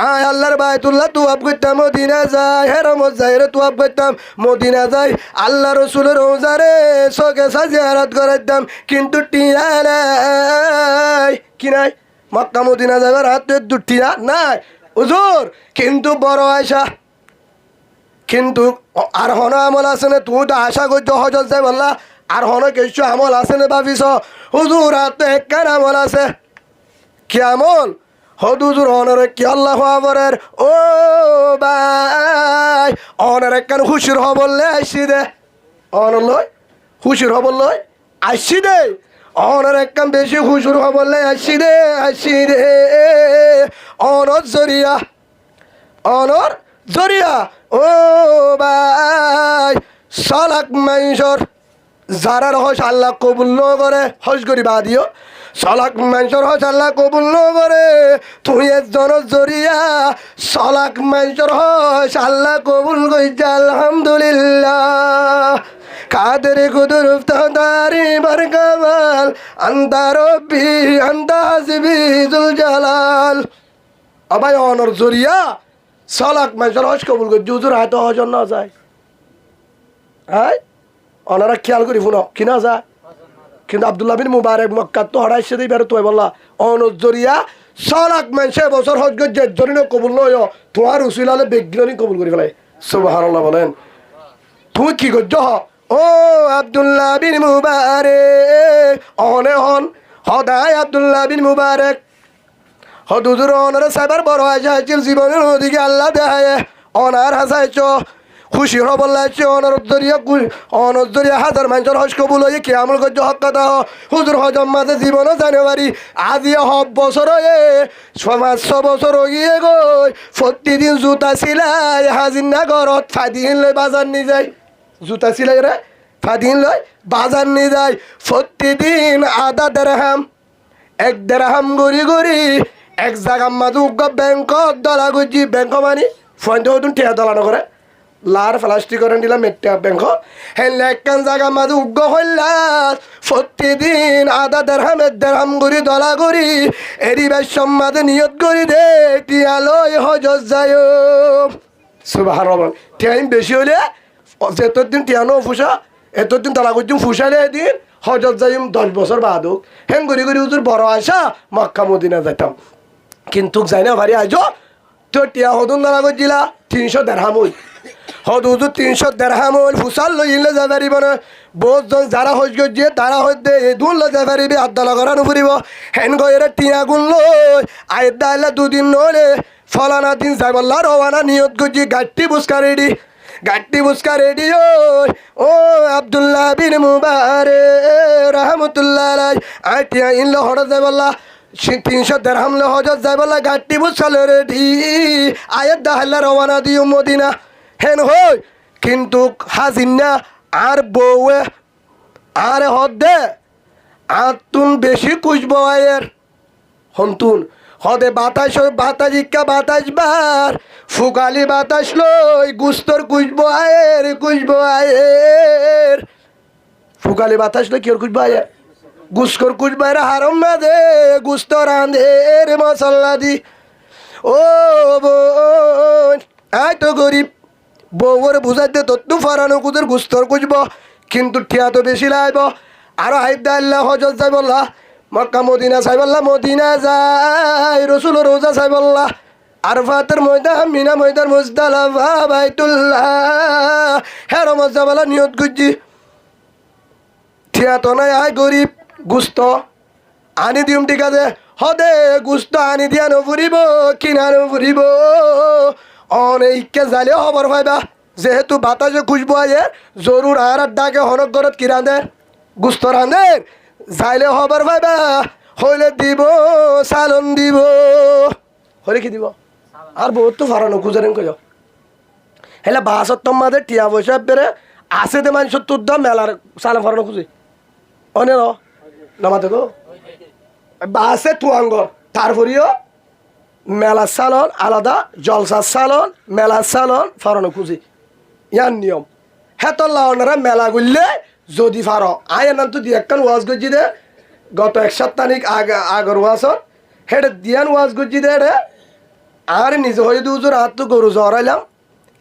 আয় আল্লাহর বাইতুল্লাহ তুয়াব করতাম মদিনা যায় হেরমত যায় রে তুয়াব করতাম মদিনা যায় আল্লাহ রসুলের রোজারে চোখে জিয়ারত করাইতাম কিন্তু টিয়া নাই কি নাই মক্কা মদিনা যাবার হাতে দুটিয়া নাই হুজুর কিন্তু বড় আয়সা কিন্তু আর হন আমল আছে না তুমি তো আশা করছো হজত যাই বললা আর হন কিছু আমল আছে না ভাবিস হুজুর হাতে একখান আমল আছে কি আমল হুজুর অনরে কি আল্লাহ আকবার ও ভাই অনর একখান খুশির হবললে আসি দে অনর লয় খুশির হবলয় আসি দে অনর একখান বেশি খুশির হবললে আসি দে অনর জরিয়া ও ভাই সালাক মাইশর যারার হজ আল্লাহ কবুল ন করে হজ করি বাদিও সালাক মাইশর হজ আল্লাহ কবুল ন করে তুই একজন জরিয়া সালাক মাইশর হজ আল্লাহ কবুল কইছে আলহামদুলিল্লাহ কাদের কুদুর উফতাদারি বরকামাল আন্তা রব্বি আন্তা হাসবি জুল জালাল আবাই অনর জরিয়া সালাক মাইশর হজ কবুল কইছে হুজুর হাতে হজ না যায় হ্যাঁ ওনারা খেয়াল করি শুনো কিনা যায় কিন্তু আব্দুল্লাহ বিন মুবারক মক্কা তো হড়াইছে দিই বেরো তুই বললা অনুজরিয়া 6 লাখ মানুষে বছর হজ করছে জরিন কবুল নয় তোমার উসিলালে বিজ্ঞানী কবুল করে ফেলে সুবহানাল্লাহ বলেন তুমি কি করছো ও আব্দুল্লাহ বিন মুবারক অনে হন হদায় আব্দুল্লাহ বিন মুবারক হদুজুর ওনারা সাইবার বড় হাসাইছিল জীবনের ওদিকে আল্লাহ দেয় ওনার হাসাইছ খুশি হবার লাগছে অনজরিয়া হাজার মানুষের হজ কবুল হয়ে কে আমল করছে হক কথা হুজুর হজম মাঝে জীবনও জানুয়ারি আজি হব বছর হয়ে 500 বছর গিয়ে গই প্রতিদিন জুতা সিলাই হাজিনা ঘরত ফাদিন লই বাজার নিয়ে যায় জুতা সিলাই রে ফাদিন লই বাজার নিয়ে যায় প্রতিদিন আধা দেড়হাম 1 দেড়হাম গড়ি এক জায়গা মাঝে ব্যাংক দলা গুজি ব্যাংক মানি ফোন টিয়া দলানো করে লার প্লাস্টিক করে দিলাম মেট্টা ব্যাংক হেন একখান জায়গা মাঝে উগ্র হইলাস প্রতিদিন আধা দেড়হাম করি দলা করি এরি বেশম মাঝে নিয়ত করি দে টিয়ালয় হজত যায় সুবহানাল্লাহ টাইম বেশি হলে এতদিন টিয়ানো ফুসা এতদিন দলা করছুম ফুসালে এদিন হজত যাইম 10 বছর বাদ হোক হেন করি করি হুজুর বড় আসা মক্কা মদিনা যাইতাম কিন্তু যাই না ভারি আজ তো টিয়া হদুন দলা করছিলা 300 দেড়হাম হই হদুজু 300 দেড়হাম হল ফুসাল লইলে যা পারিব না বহুতজন যারা হজ গিয়ে তারা হইতে এই দুন লই যা পারিবি আদালা করা নুফুরিব হেন গইরে টিয়া গুন লই আয় দাইলা দুদিন নলে ফলানা দিন যাই বললা রওয়ানা নিয়ত করছি গাট্টি বুসকা রেডি ও আব্দুল্লাহ বিন মুবারক রহমতুল্লাহ আলাইহি আয় টিয়া ইন লো হড় যাই বললা 300 দেড়হাম লো হজত যাই বললা গাট্টি বুসকা রেডি আয় দাইলা রওয়ানা দিও মদিনা হেন হই কিন্তু হাজিনা আর বউয়ে আর হদে আতুন বেশি কুচব আয়ের হন্তুন হদে বাতাস বার ফুকালি বাতাস লই গুস্তর কুচব আয়ের ফুকালি বাতাস লই কি কুচব আয়ের গুস্কর কুচব আয়ের হারম না দে গুস্তর রাঁধের মশলা দি ও বোন আয় তো গরিব বউর বুঝাইতে তত্তু ফারানো কুদের গুস্তর কুচব কিন্তু ঠিয়া তো বেশি লাইব আরো হাইদা আল্লাহ হজত যাই বললা মক্কা মদিনা চাই বললা মদিনা যাই রসুল রোজা চাই বললা আরফাতের ময়দান মিনা ময়দান মুজদালিফা বাইতুল্লাহ হের মজা বলা নিয়ত গুজি ঠিয়া তো নাই আয় গরিব গুস্ত আনি দিম ঠিক আছে হদে গুস্ত আনি দিয়া নফুরিব কিনা নফুরিব অনেককে জালে খবর পাইবা যেহেতু বাতাসে খুশবু আয়ে জরুর আর ডাকে হনক ঘরত কি রাঁধে গুস্ত রাঁধে যাইলে খবর পাইবা হইলে দিব চালন দিব হলে কি দিব আর বহুত তো ফারানো খুঁজারেন কই হেলে বাসত তোমাদের টিয়া পয়সা বেড়ে আছে দে মানুষ তোর দাম মেলার চালন ফারানো খুঁজে অনে নামাতে গো বাসে তুয়াঙ্গর তারপরেও মেলার সালন আলাদা জলসার সালন মেলার সালন ফারানো খুঁজি ইয়ার নিয়ম হেতল্লা ওনারা মেলা গুললে যদি ফারো আয় নাম তো একখান ওয়াজ গজি দে গত 1 সপ্তাহ আগর ওয়াজত হেডে দিয়ান ওয়াজ গজি দে রে আর নিজে হয়ে দুজোর হাত তো গরু জড়াইলাম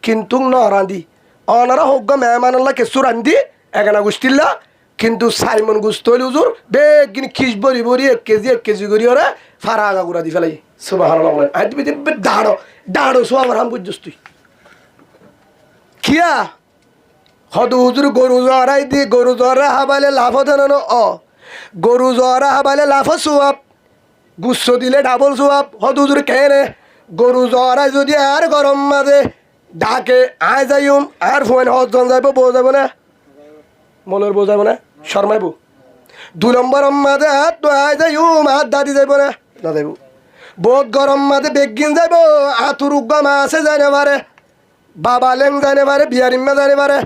কিন্তু নরাঁধি ওনারা হোক মেহমানাল্লা কেসু রান্ধি এগানা গুষ্টিল্লা কিন্তু সাইমন গুস্ত হইলে হুজুর বেগিন খিস বরি 1 কেজি করি ওরে ফারা আগা গুড়া দি ফেলাই সুবহানাল্লাহ আই তুমি দাঁড়ো সো আমার হাম বুঝছিস তুই কিয়া হদ হুজুর গরু জরাই দি গরু জরা হাবালে লাভ দেন গরু জরা হাবালে লাভ সোয়াব গুচ্ছ দিলে ডাবল সোয়াব হদ হুজুর কেনে গরু জরাই যদি আর গরম মাঝে ডাকে আয় যাইম আর ফোন হজন যাইব বউ যাব না মলের বউ যাব না শর্মাইব 2 নম্বর মাঝে হাত তো আয় যাইম হাত দাদি যাইব না যাইব বহুত গরম মাঝে বেগিন যাইব আতুর উগ্গা মাছে যাই না পারে বাবা লেং যাই না পারে বিয়ারিম্মা যাই না পারে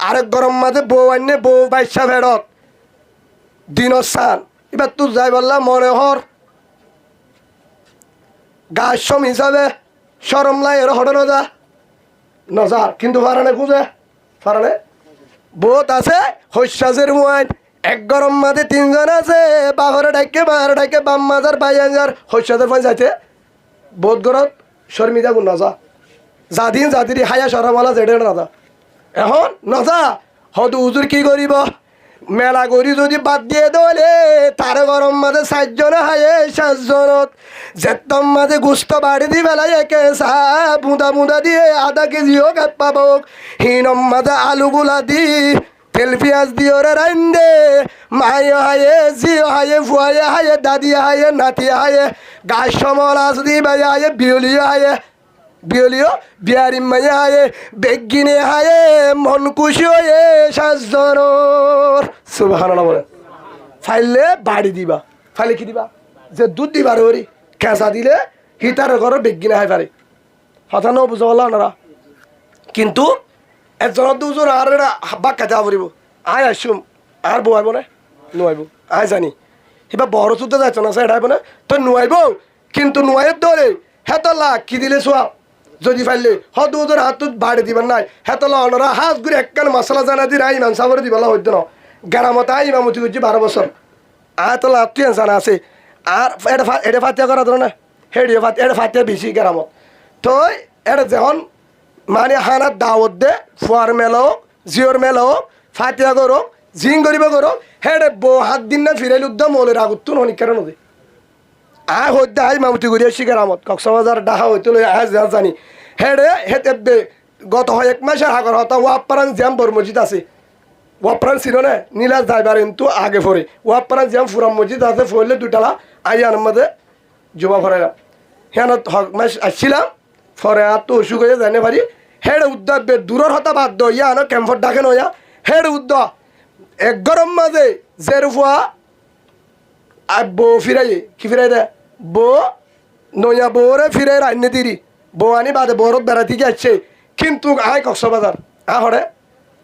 আরেক গরম মাঝে বউ আনে বউ বাইসা ফেরত দিনর সান এবার তুই যাই বললাম মনে হর গাছ সম হিসাবে সরম লাই এর হটে নজা কিন্তু ফারানে খুঁজে ফারানে বহুত আছে হস্যাজের মোয়াইন 1 গরম মাঝে 3 জন আছে বাহরে ডাইকে বাম মাজার 22,000 হস্যাজের ফান যাইতে বহুত গরত শর্মিদা গুণ নজা জাদিন জাদিরি হায়া সরমালা জেডে নজা এখন নজা হয়তো হুজুর কি করিব মেলা করি যদি বাদ দিয়ে দলে তার গরম মাঝে 7 জন হায়ে 7 জনত যেতম মাঝে গুস্ত বাড়ি দি বেলায় একে সা বুঁদা দিয়ে আধা কেজি হোক 1 পাব হিনম মাঝে আলুগুলা দি তেল পিঁয়াজ দিয়ে ওরা রাইন্দে মায়ে হায়ে জিও হায়ে ফুয়ায়ে হায়ে দাদি হায়ে নাতি হায়ে গাছ সমল আস দি বাজে হায়ে বিয়লিও হায়ে বিয়লিও বিয়ারি মাইয়া হায়ে বেগিনে হায়ে মন খুশি হয়ে 7 জনের সুবহানাল্লাহ বলে ফাইলে বাড়ি দিবা ফাইলে কি দিবা যে দুধ দিবার ওরি কেঁচা দিলে হিতার ঘর বেগিনে হাই পারে কথা ন বুঝা বললা ওনারা কিন্তু একজনের দুজন আর এটা বাক্কা দেওয়া পড়িব আয় আসুম আর বউ আইব না নুয়াইব আয় জানি এবার বড় চুতে যাইছ না স্যার আইব না তো নুয়াইব কিন্তু নুয়াইব ধরে হেতলা কি দিলে সোয়া যদি পারলে হদ ওদের হাত বাড়ি দিবেন নাই হেতলা অনরা হাত ঘুরে একখান মশলা জানা দিয়ে ইমাম সাবরে দিবেলা হইতো না গ্রামত ইমামতি করছি 12 বছর আয়তলা তুই জানা আছে আর এটা ফাতিয়া করা ধরো না হেডিও এটা ফাতিয়া বেশি গ্রামত তো এটা যখন মানে হানার দাওয়াত দে ফুয়ার মেলা হোক জিওর মেলা হোক ফাতিয়া করো জিং করিব করো হেডে বউ হাত দিন না ফিরাইল উদ্যম মলের আগুতুন অনিকার নদী আয় হইতে আয় মামতি করি আসি গ্রামত কক্সবাজার ডাহা হইতে লই আয় যা জানি হেডে হেতে গত 1 মাসের আগর হতা ওয়াপ্পারান জ্যাম বর মসজিদ আছে ওয়াপ্পারান ছিল না নীলাজ যাইবার কিন্তু আগে পরে ওয়াপ্পারান জ্যাম ফুরাম মসজিদ আছে ফরলে দুটালা আইয়ার মধ্যে জমা ফরাইলাম হ্যাঁ মাস আসছিলাম ফরে আর তো অসুখ হয়ে জানে পারি হেড উদ্যোগ দূরের হতা বাধ্য ইয়া আনো ক্যাম্পর ডাকে নয়া হেড উদ্যোগ এক গরম মাঝে জেরুফা আর বউ ফিরাই কি ফিরাই দে বউ নয়া বউরে ফিরাই রান্নে দিরি বউ আনি বাদে বরত বেড়াতে যাচ্ছে কিন্তু আয় কক্সবাজার হরে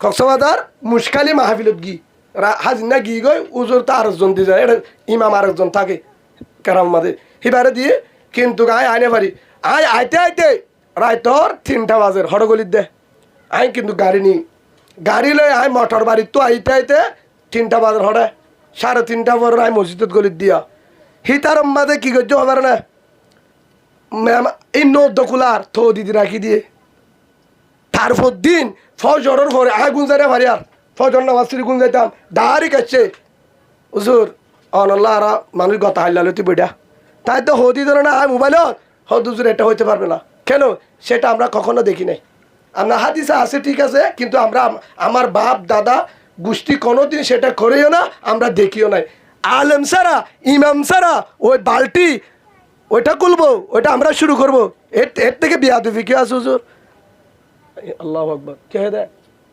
কক্সবাজার মুশকালি মাহফিলত গি হাজিনা গি গই উজুর তো আরেকজন দিয়ে যায় এটা ইমাম আরেকজন থাকে কেরাম মাঝে সিবারে দিয়ে কিন্তু আয় আইনে পারি আয় আইতে আইতে রায়তর 3টা বাজের হরগলিত দে আই কিন্তু গাড়ি নি গাড়ি লই আই মোটর বাড়ি তো আইতে আইতে 3টা বাজের হরে 3:30টা পর আই মসজিদত গলিত দিয়া হিতার মাঝে কি করছে হবে না এই নোট দকুলার থো দিদি রাখি দিয়ে তারপর দিন ফজরের পরে আয় গুঞ্জারে ভারি আর ফজর নামাজ গুন যাইতাম দাঁড়ি কাছে হুজুর অনল্লা আর মানুষ গতা হাইলালো তুই বইটা তাই তো হদি ধরে না আয় মোবাইলত হদ হুজুর এটা হইতে পারবে না কেন সেটা আমরা কখনো দেখি নাই আমরা হাদিসে আছে ঠিক আছে কিন্তু আমরা আমার বাপ দাদা গোষ্ঠী কোনোদিন সেটা করেও না আমরা দেখিও নাই আলেম সারা ইমাম সারা ওই বালটি ওইটা খুলবো ওইটা আমরা শুরু করবো এর থেকে বিয়াদুফি কি আছে হুজুর আল্লাহু আকবার কে দেয়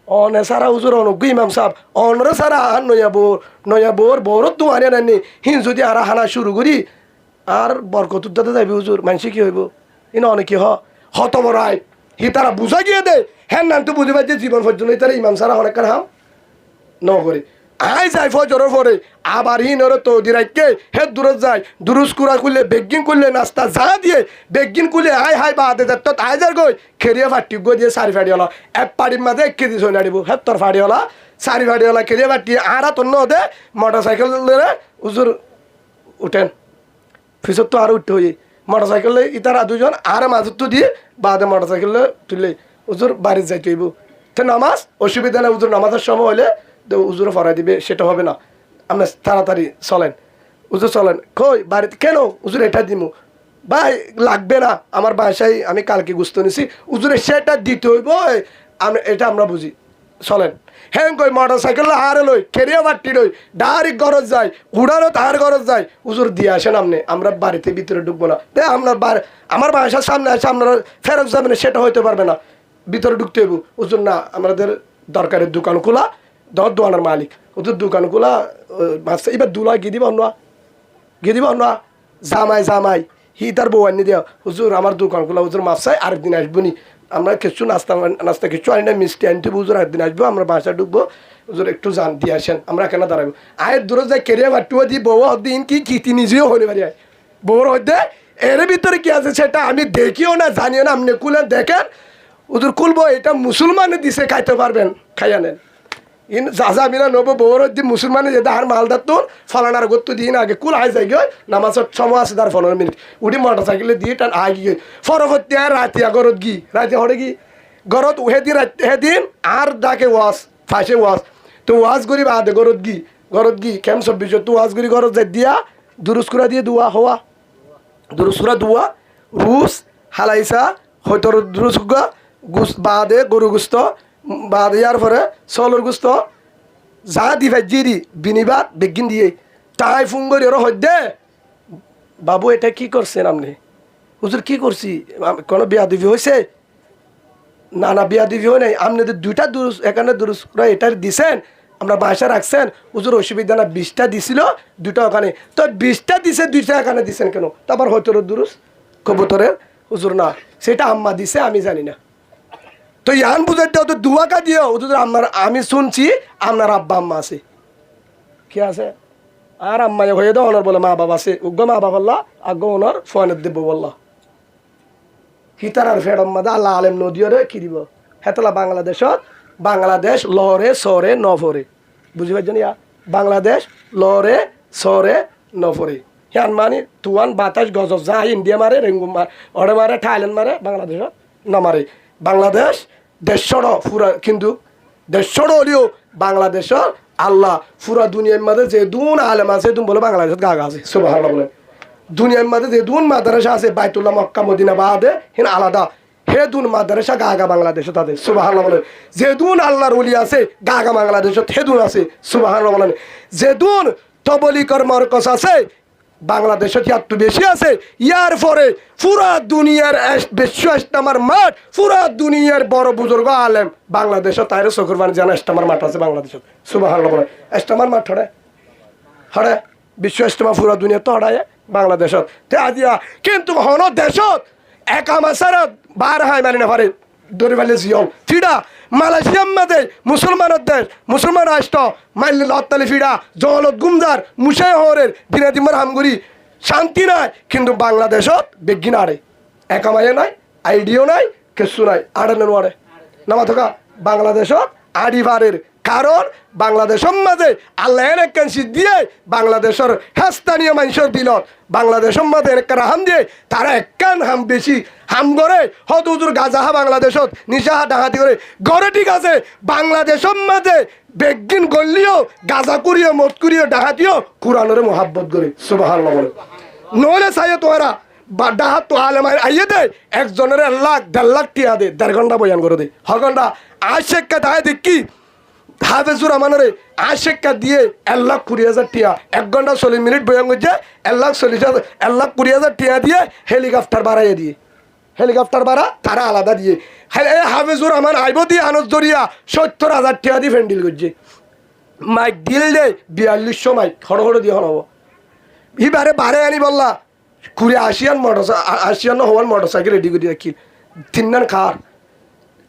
অনে সারা হুজুর অনজ্ঞ ইমাম সাহেব অনরে সারা আর নয়া বোর বৌরত তো আনে নানি হিন যদি আর হানা শুরু করি আর বরকতুদ্দাতে যাবি হুজুর মানুষ কি হইব ইন অনেক কি হত বড়াই হি তারা বুঝা গিয়ে দে হ্যাঁ নাম তো বুঝে পাইছে জীবন পর্যন্ত তারা ইমাম সারা অনেক হাম ন করে আই যাই ফজরের পরে আবার হিনরে তো দিরাইকে হে দূরত যায় দুরুস কুড়া করলে বেগিন করলে নাস্তা যা দিয়ে বেগিন করলে আই হাই বাদে যাত আই যার গই খেরিয়া ফাটি গো দিয়ে 4 ফাড়িওয়ালা এক পাড়ির মাঝে 1 কেজি সই নাড়িব হে তোর ফাড়িওয়ালা 4 ফাড়িওয়ালা খেরিয়া ফাটি আরা তোর নদে মোটরসাইকেল লরে হুজুর উঠেন ফিসত তো আর উঠতে হই মোটরসাইকেল ইতারা দুজন আর মাঝত তো দিয়ে বাদে মোটরসাইকেল তুললে হুজুর বাড়ি যাইতে হইব তো নামাজ অসুবিধা না হুজুর নামাজের সময় হলে উজুরে ফরাই দিবে সেটা হবে না আমরা তাড়াতাড়ি চলেন উজুর চলেন কই বাড়িতে কেন উজুর এটা দিমু ভাই লাগবে না আমার বাসায় আমি কালকে গুস্ত নিছি উজুরে সেটা দিতে হইব এটা আমরা বুঝি চলেন হ্যাঁ কই মোটর সাইকেল হারে লই কেরিয়া বাট্টি লই ডাইরেক্ট গরজ যায় উড়ানো তাহার গরজ যায় উজুর দিয়ে আসেন আপনি আমরা বাড়িতে ভিতরে ঢুকবো না তাই আপনার আমার বাসার সামনে আসে আপনারা ফেরত যাবেন সেটা হইতে পারবে না ভিতরে ঢুকতে হইব উজুর না আমাদের দরকারের দোকান খোলা দোয়ানের মালিক ওদের দোকান খোলা এবার দুলা গিয়ে দিব অন্য জামাই হি তার বউ আনি দেওয়া হুজুর আমার দোকান খোলা হুজুর মাছ চাই আরেকদিন আসবো নি আমরা কিছু নাস্তা কিছু আনি না মিষ্টি আনতে হুজুর আরেকদিন আসবো আমরা বাসা ঢুকবো হুজুর একটু জান দিয়ে আসেন আমরা কেন দাঁড়াবো আয়ের দূরে যাই কেরিয়া বাট্টুয়া দিই বউ দিন কি নিজেও হতে পারি বউর হইতে এর ভিতরে কি আছে সেটা আমি দেখিও না জানিও না আপনি খুলেন দেখেন হুজুর খুলবো এটা মুসলমানে দিছে খাইতে পারবেন খাইয়া নেন ইন যা মিনা নবো বউর দি মুসলমানে যে আর মালদার তোর ফলানার গত্ত দিন আগে কুল আয় যাই গিয়ে নামাজের সময় আছে তার 15 মিনিট উঠি মোটর সাইকেলে দিয়ে টান আগে গিয়ে ফরফতি আর রাতিয়া গরত গি রাতে হরে গি গরত হেদিন আর ডাকে ওয়াজ ফাঁসে ওয়াজ তো ওয়াজ করি বাদে গরত গি কেম 24 তো ওয়াজ করি গরত যাই দিয়া দুরুস্কুরা দিয়ে দুয়া হওয়া দুরুস্কুরা দুয়া রুস হালাইসা হয়তো দুরুস্কুরা গুস বাদে গরু গুস্ত বাদ ইয়ার পরে চলর গুস্ত যা দি ভাজি বিনিবাদ বেগিন দিয়ে তাই ফুঙ্গরি ওর হদ্দে বাবু এটা কি করছেন আপনি হুজুর কি করছি কোনো বিয়াদিবি হয়েছে না বিয়াদিবি হয় নাই আপনি দুইটা দুরুস এখানে দুরুস এটার দিছেন আমরা বাসা রাখছেন হুজুর অসুবিধা না 20টা দিছিল 2টা ওখানে তো 20টা দিছে 2টা এখানে দিছেন কেন তারপর হয়তো দুরুস কবুতরের হুজুর না সেটা আম্মা দিছে আমি জানি না তো ইয়ান বুঝাইতে হতো দুয়াকা দিও হুজুর আমি শুনছি আপনার আব্বা আম্মা আছে কি আছে আর আম্মা হয়ে দাও ওনার বলে মা বাবা আছে উগ্র মা বাবা আল্লাহ আগ্য ওনার ফোনের দেব বললা হিতারার ফেরম মাদা আল্লাহ আলেম নদীরে কি দিব হেতলা বাংলাদেশত বাংলাদেশ লরে সরে নভরে বুঝি পাইছেন ইয়া বাংলাদেশ লরে সরে নভরে হিয়ান মানে তুয়ান বাতাস গজব যা ইন্ডিয়া মারে রেঙ্গুম মারে অরে মারে থাইল্যান্ড মারে বাংলাদেশত নমারে বাংলাদেশ দেশর পুরা কিন্তু দেশর হলেও বাংলাদেশর আল্লাহ পুরা দুনিয়ার মধ্যে যে দুন আলেম আছে তুমি বলে বাংলাদেশত গাগা আছে সুবহানাল্লাহ বলে দুনিয়ার মধ্যে যে দুন মাদ্রাসা আছে বাইতুল্লাহ মক্কা মদিনা বাদে হিন আলাদা হে দুন মাদ্রাসা গাগা বাংলাদেশে তাদের সুবহানাল্লাহ বলেন যে দুন আল্লাহর ওলি আছে গাগা বাংলাদেশত হে দুন আছে সুবহানাল্লাহ বলেন যে দুন তবলিগর মরকজ আছে বাংলাদেশত একটু বেশি আছে ইয়ার পরে পুরা দুনিয়ার বিশ্ব ইস্তেমার মাঠ পুরা দুনিয়ার বড় বুজুর্গ আলেম বাংলাদেশত তাইরে চকুর মানে জানা ইস্তেমার মাঠ আছে বাংলাদেশত সুবহানাল্লাহ বলেন ইস্তেমার মাঠ হরে বিশ্ব ইস্তেমা পুরা দুনিয়া তো হড়ায় বাংলাদেশত তে আজিয়া কিন্তু হন দেশত একা মাসারত বার হয় মানে না পারে দৌড়ে ফেলে জিয়ল ফিডা মালয়েশিয়ার মধ্যে মুসলমানের দেশ মুসলমান রাষ্ট্র মাইলে লত্তালি ফিডা জলত গুমজার মুসাই হরের দিনে দিমার হামগুড়ি শান্তি নাই কিন্তু বাংলাদেশত বেগিন আড়ে একা মাইয়া নাই আইডিও নাই কিছু নাই আড়ে নেওয়ারে নামা থাকা বাংলাদেশত আড়িবারের কারণ বাংলাদেশের মাঝে আল্লাহ একখান দিয়ে বাংলাদেশের স্থানীয় মানুষের দিলত বাংলাদেশের মাঝে একটা হাম দিয়ে তারা একখান হাম বেশি হাম করে হত হুজুর গাজাহা বাংলাদেশত নিশাহা ডাহাতি করে গড়ে ঠিক আছে বাংলাদেশের মাঝে বেগিন গল্লিও গাজা করিও মত করিও ডাহাতিও কোরআনের মোহাব্বত করে সুবহানাল্লাহ বলে নহলে চাইয়ে তোরা বা ডাহাত তো আলেমায় আইয়ে দে একজনের 1 লাখ 1.5 লাখ টিয়া দে 1.5 ঘন্টা বয়ান করে দে হ ঘন্টা আশেক্কা দায় দেখি হাফেজুর আমানরে আশেক্কা দিয়ে 1 লাখ 20,000 টিয়া 1 ঘন্টা 40 মিনিট বয়ান করছে 1 লাখ 40,000 1 লাখ 20,000 টিয়া দিয়ে হেলিকপ্টার বাড়াইয়ে দিয়ে হেলিকপ্টার ভাড়া তারা আলাদা দিয়ে হাফেজুর আমার আইব দিয়ে আনস দরিয়া 70,000 টিয়া দিয়ে ফ্যান্ডিল করছে মাইক দিল দে 4200 মাইক হড় দিয়ে হনব ইবারে বারে আনি বললা কুড়ি আশিয়ান হওয়ার মোটরসাইকেল রেডি করে রাখি 3 নান খার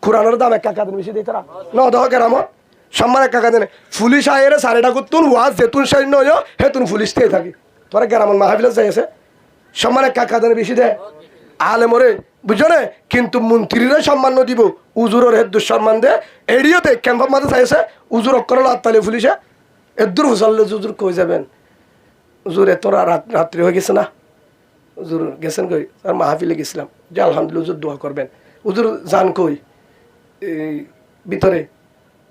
কোরআনের দাম 1 টাকা দিন বেশি দিই তারা ন দহ কেরামত সম্মান 1 টাকা দেনে পুলিশ আয়ের 4.5 করতুন ওয়াজ যেতুন সৈন্য হইও হেতুন পুলিশ থেকে থাকি তোরা কেরামত মাহফিল যাইছে সম্মান 1 টাকা দেনে বেশি দেয় আলেমরে বুঝো না কিন্তু মন্ত্রীরা সম্মান দিব উজুরের হেদ দুঃসম্মান দে এড়িয়েতে ক্যাম্প মাঝে চাইছে উজুর অক্ষর আত্মালে পুলিশে এদুর হুসাল্লে উজুর কই যাবেন উজুর তোরা রাত্রি হয়ে গেছে না উজুর গেছেন কই আর মাহফিলে গেছিলাম যে আলহামদুলিল্লাহ উজুর দোয়া করবেন উজুর যান কই এই ভিতরে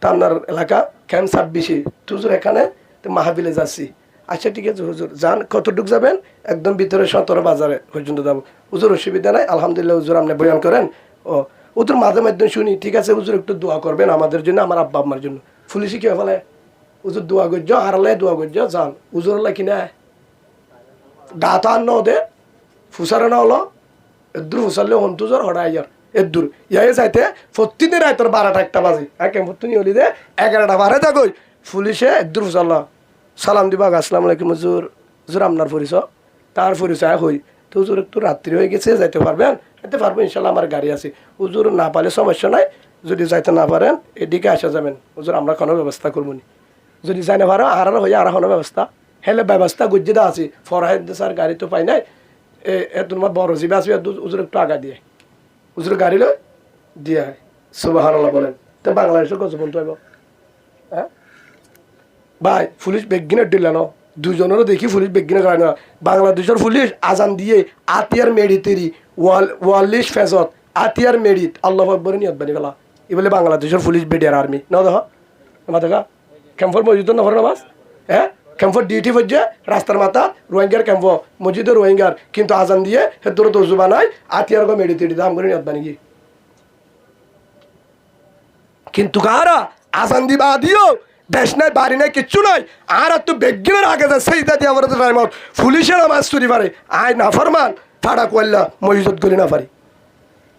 টান্নার এলাকা ক্যাম্প 26 তুজুর এখানে তো মাহফিলে যাচ্ছি আচ্ছা ঠিক আছে হুজুর যান কতটুক যাবেন একদম ভিতরে 17 বাজারে পর্যন্ত যাবো হুজুর অসুবিধা নাই আলহামদুলিল্লাহ হুজুর আপনি বয়ান করেন ও উজুর মাঝে মাধ্যমে শুনি ঠিক আছে হুজুর একটু দোয়া করবেন আমাদের জন্য আমার আব্বা আম্মার জন্য পুলিশে কি ফেলে হুজুর দোয়া করছ হারালে দোয়া করছ যান হুজুর কিনা গা তো আর ন দে ফুসারে না হলো এদুর ফুসারলে হন্তুজর হড়া ইয়ার এদুর ইয়াই যাইতে প্রতিদিন রাতের 12টা 1টা বাজে কেমন তুমি হলি দে 11টা বারে যাগই পুলিশে এদুর ফুসাল্লা সালাম দিবা আসসালামু আলাইকুম হুজুর হুজুর আপনার পরিচয় তার পরিচয় হই তো হুজুর একটু রাত্রি হয়ে গেছে যাইতে পারবেন যেতে পারবো ইনশাল্লাহ আমার গাড়ি আছে হুজুর না পারলে সমস্যা নাই যদি যাইতে না পারেন এদিকে আসা যাবেন হুজুর আমরা কোনো ব্যবস্থা করবো নি যদি যাই না পারো আর হয়ে আর কোনো ব্যবস্থা হেলে ব্যবস্থা গুজিদা আছে ফরহাইদ স্যার গাড়ি তো পাই নাই তোমার বড় জিবে আসবে হুজুর একটু আগা দিয়ে হুজুর গাড়ি লয় দিয়ে সুবহানাল্লাহ বলেন তো বাংলাদেশের কত বলতে হবে হ্যাঁ ভাই পুলিশ বেগিনে দিল না দুজনেরও দেখি পুলিশ বেগিনে করে না বাংলাদেশের পুলিশ আজান দিয়ে আতিয়ার মেডিতেরি ওয়াল্লিশ ফেজত আতিয়ার মেডিত আল্লাহ আকবর নিয়ত বানি ফেলা এই বলে বাংলাদেশের পুলিশ বেডিয়ার আর্মি না দেখ আমার দেখা ক্যাম্পর মসজিদ নফর নামাজ হ্যাঁ ক্যাম্পর ডিউটি পড়ছে রাস্তার মাথা রোহিঙ্গার ক্যাম্প মসজিদের রোহিঙ্গার কিন্তু আজান দিয়ে হেতর তো জুবা নাই আতিয়ার গো মেডিতেরি দাম করে নিয়ত বানি গিয়ে কিন্তু কারা আজান দিবা দিও দেশ নাই বাড়ি নাই কিচ্ছু নাই আর তো বেগিনের আগে যায় সেইটা দিয়ে আমার টাইমত পুলিশের মাছ চুরি পারে আয় না ফরমান ফাড়া করলা মসজিদ গলি না পারি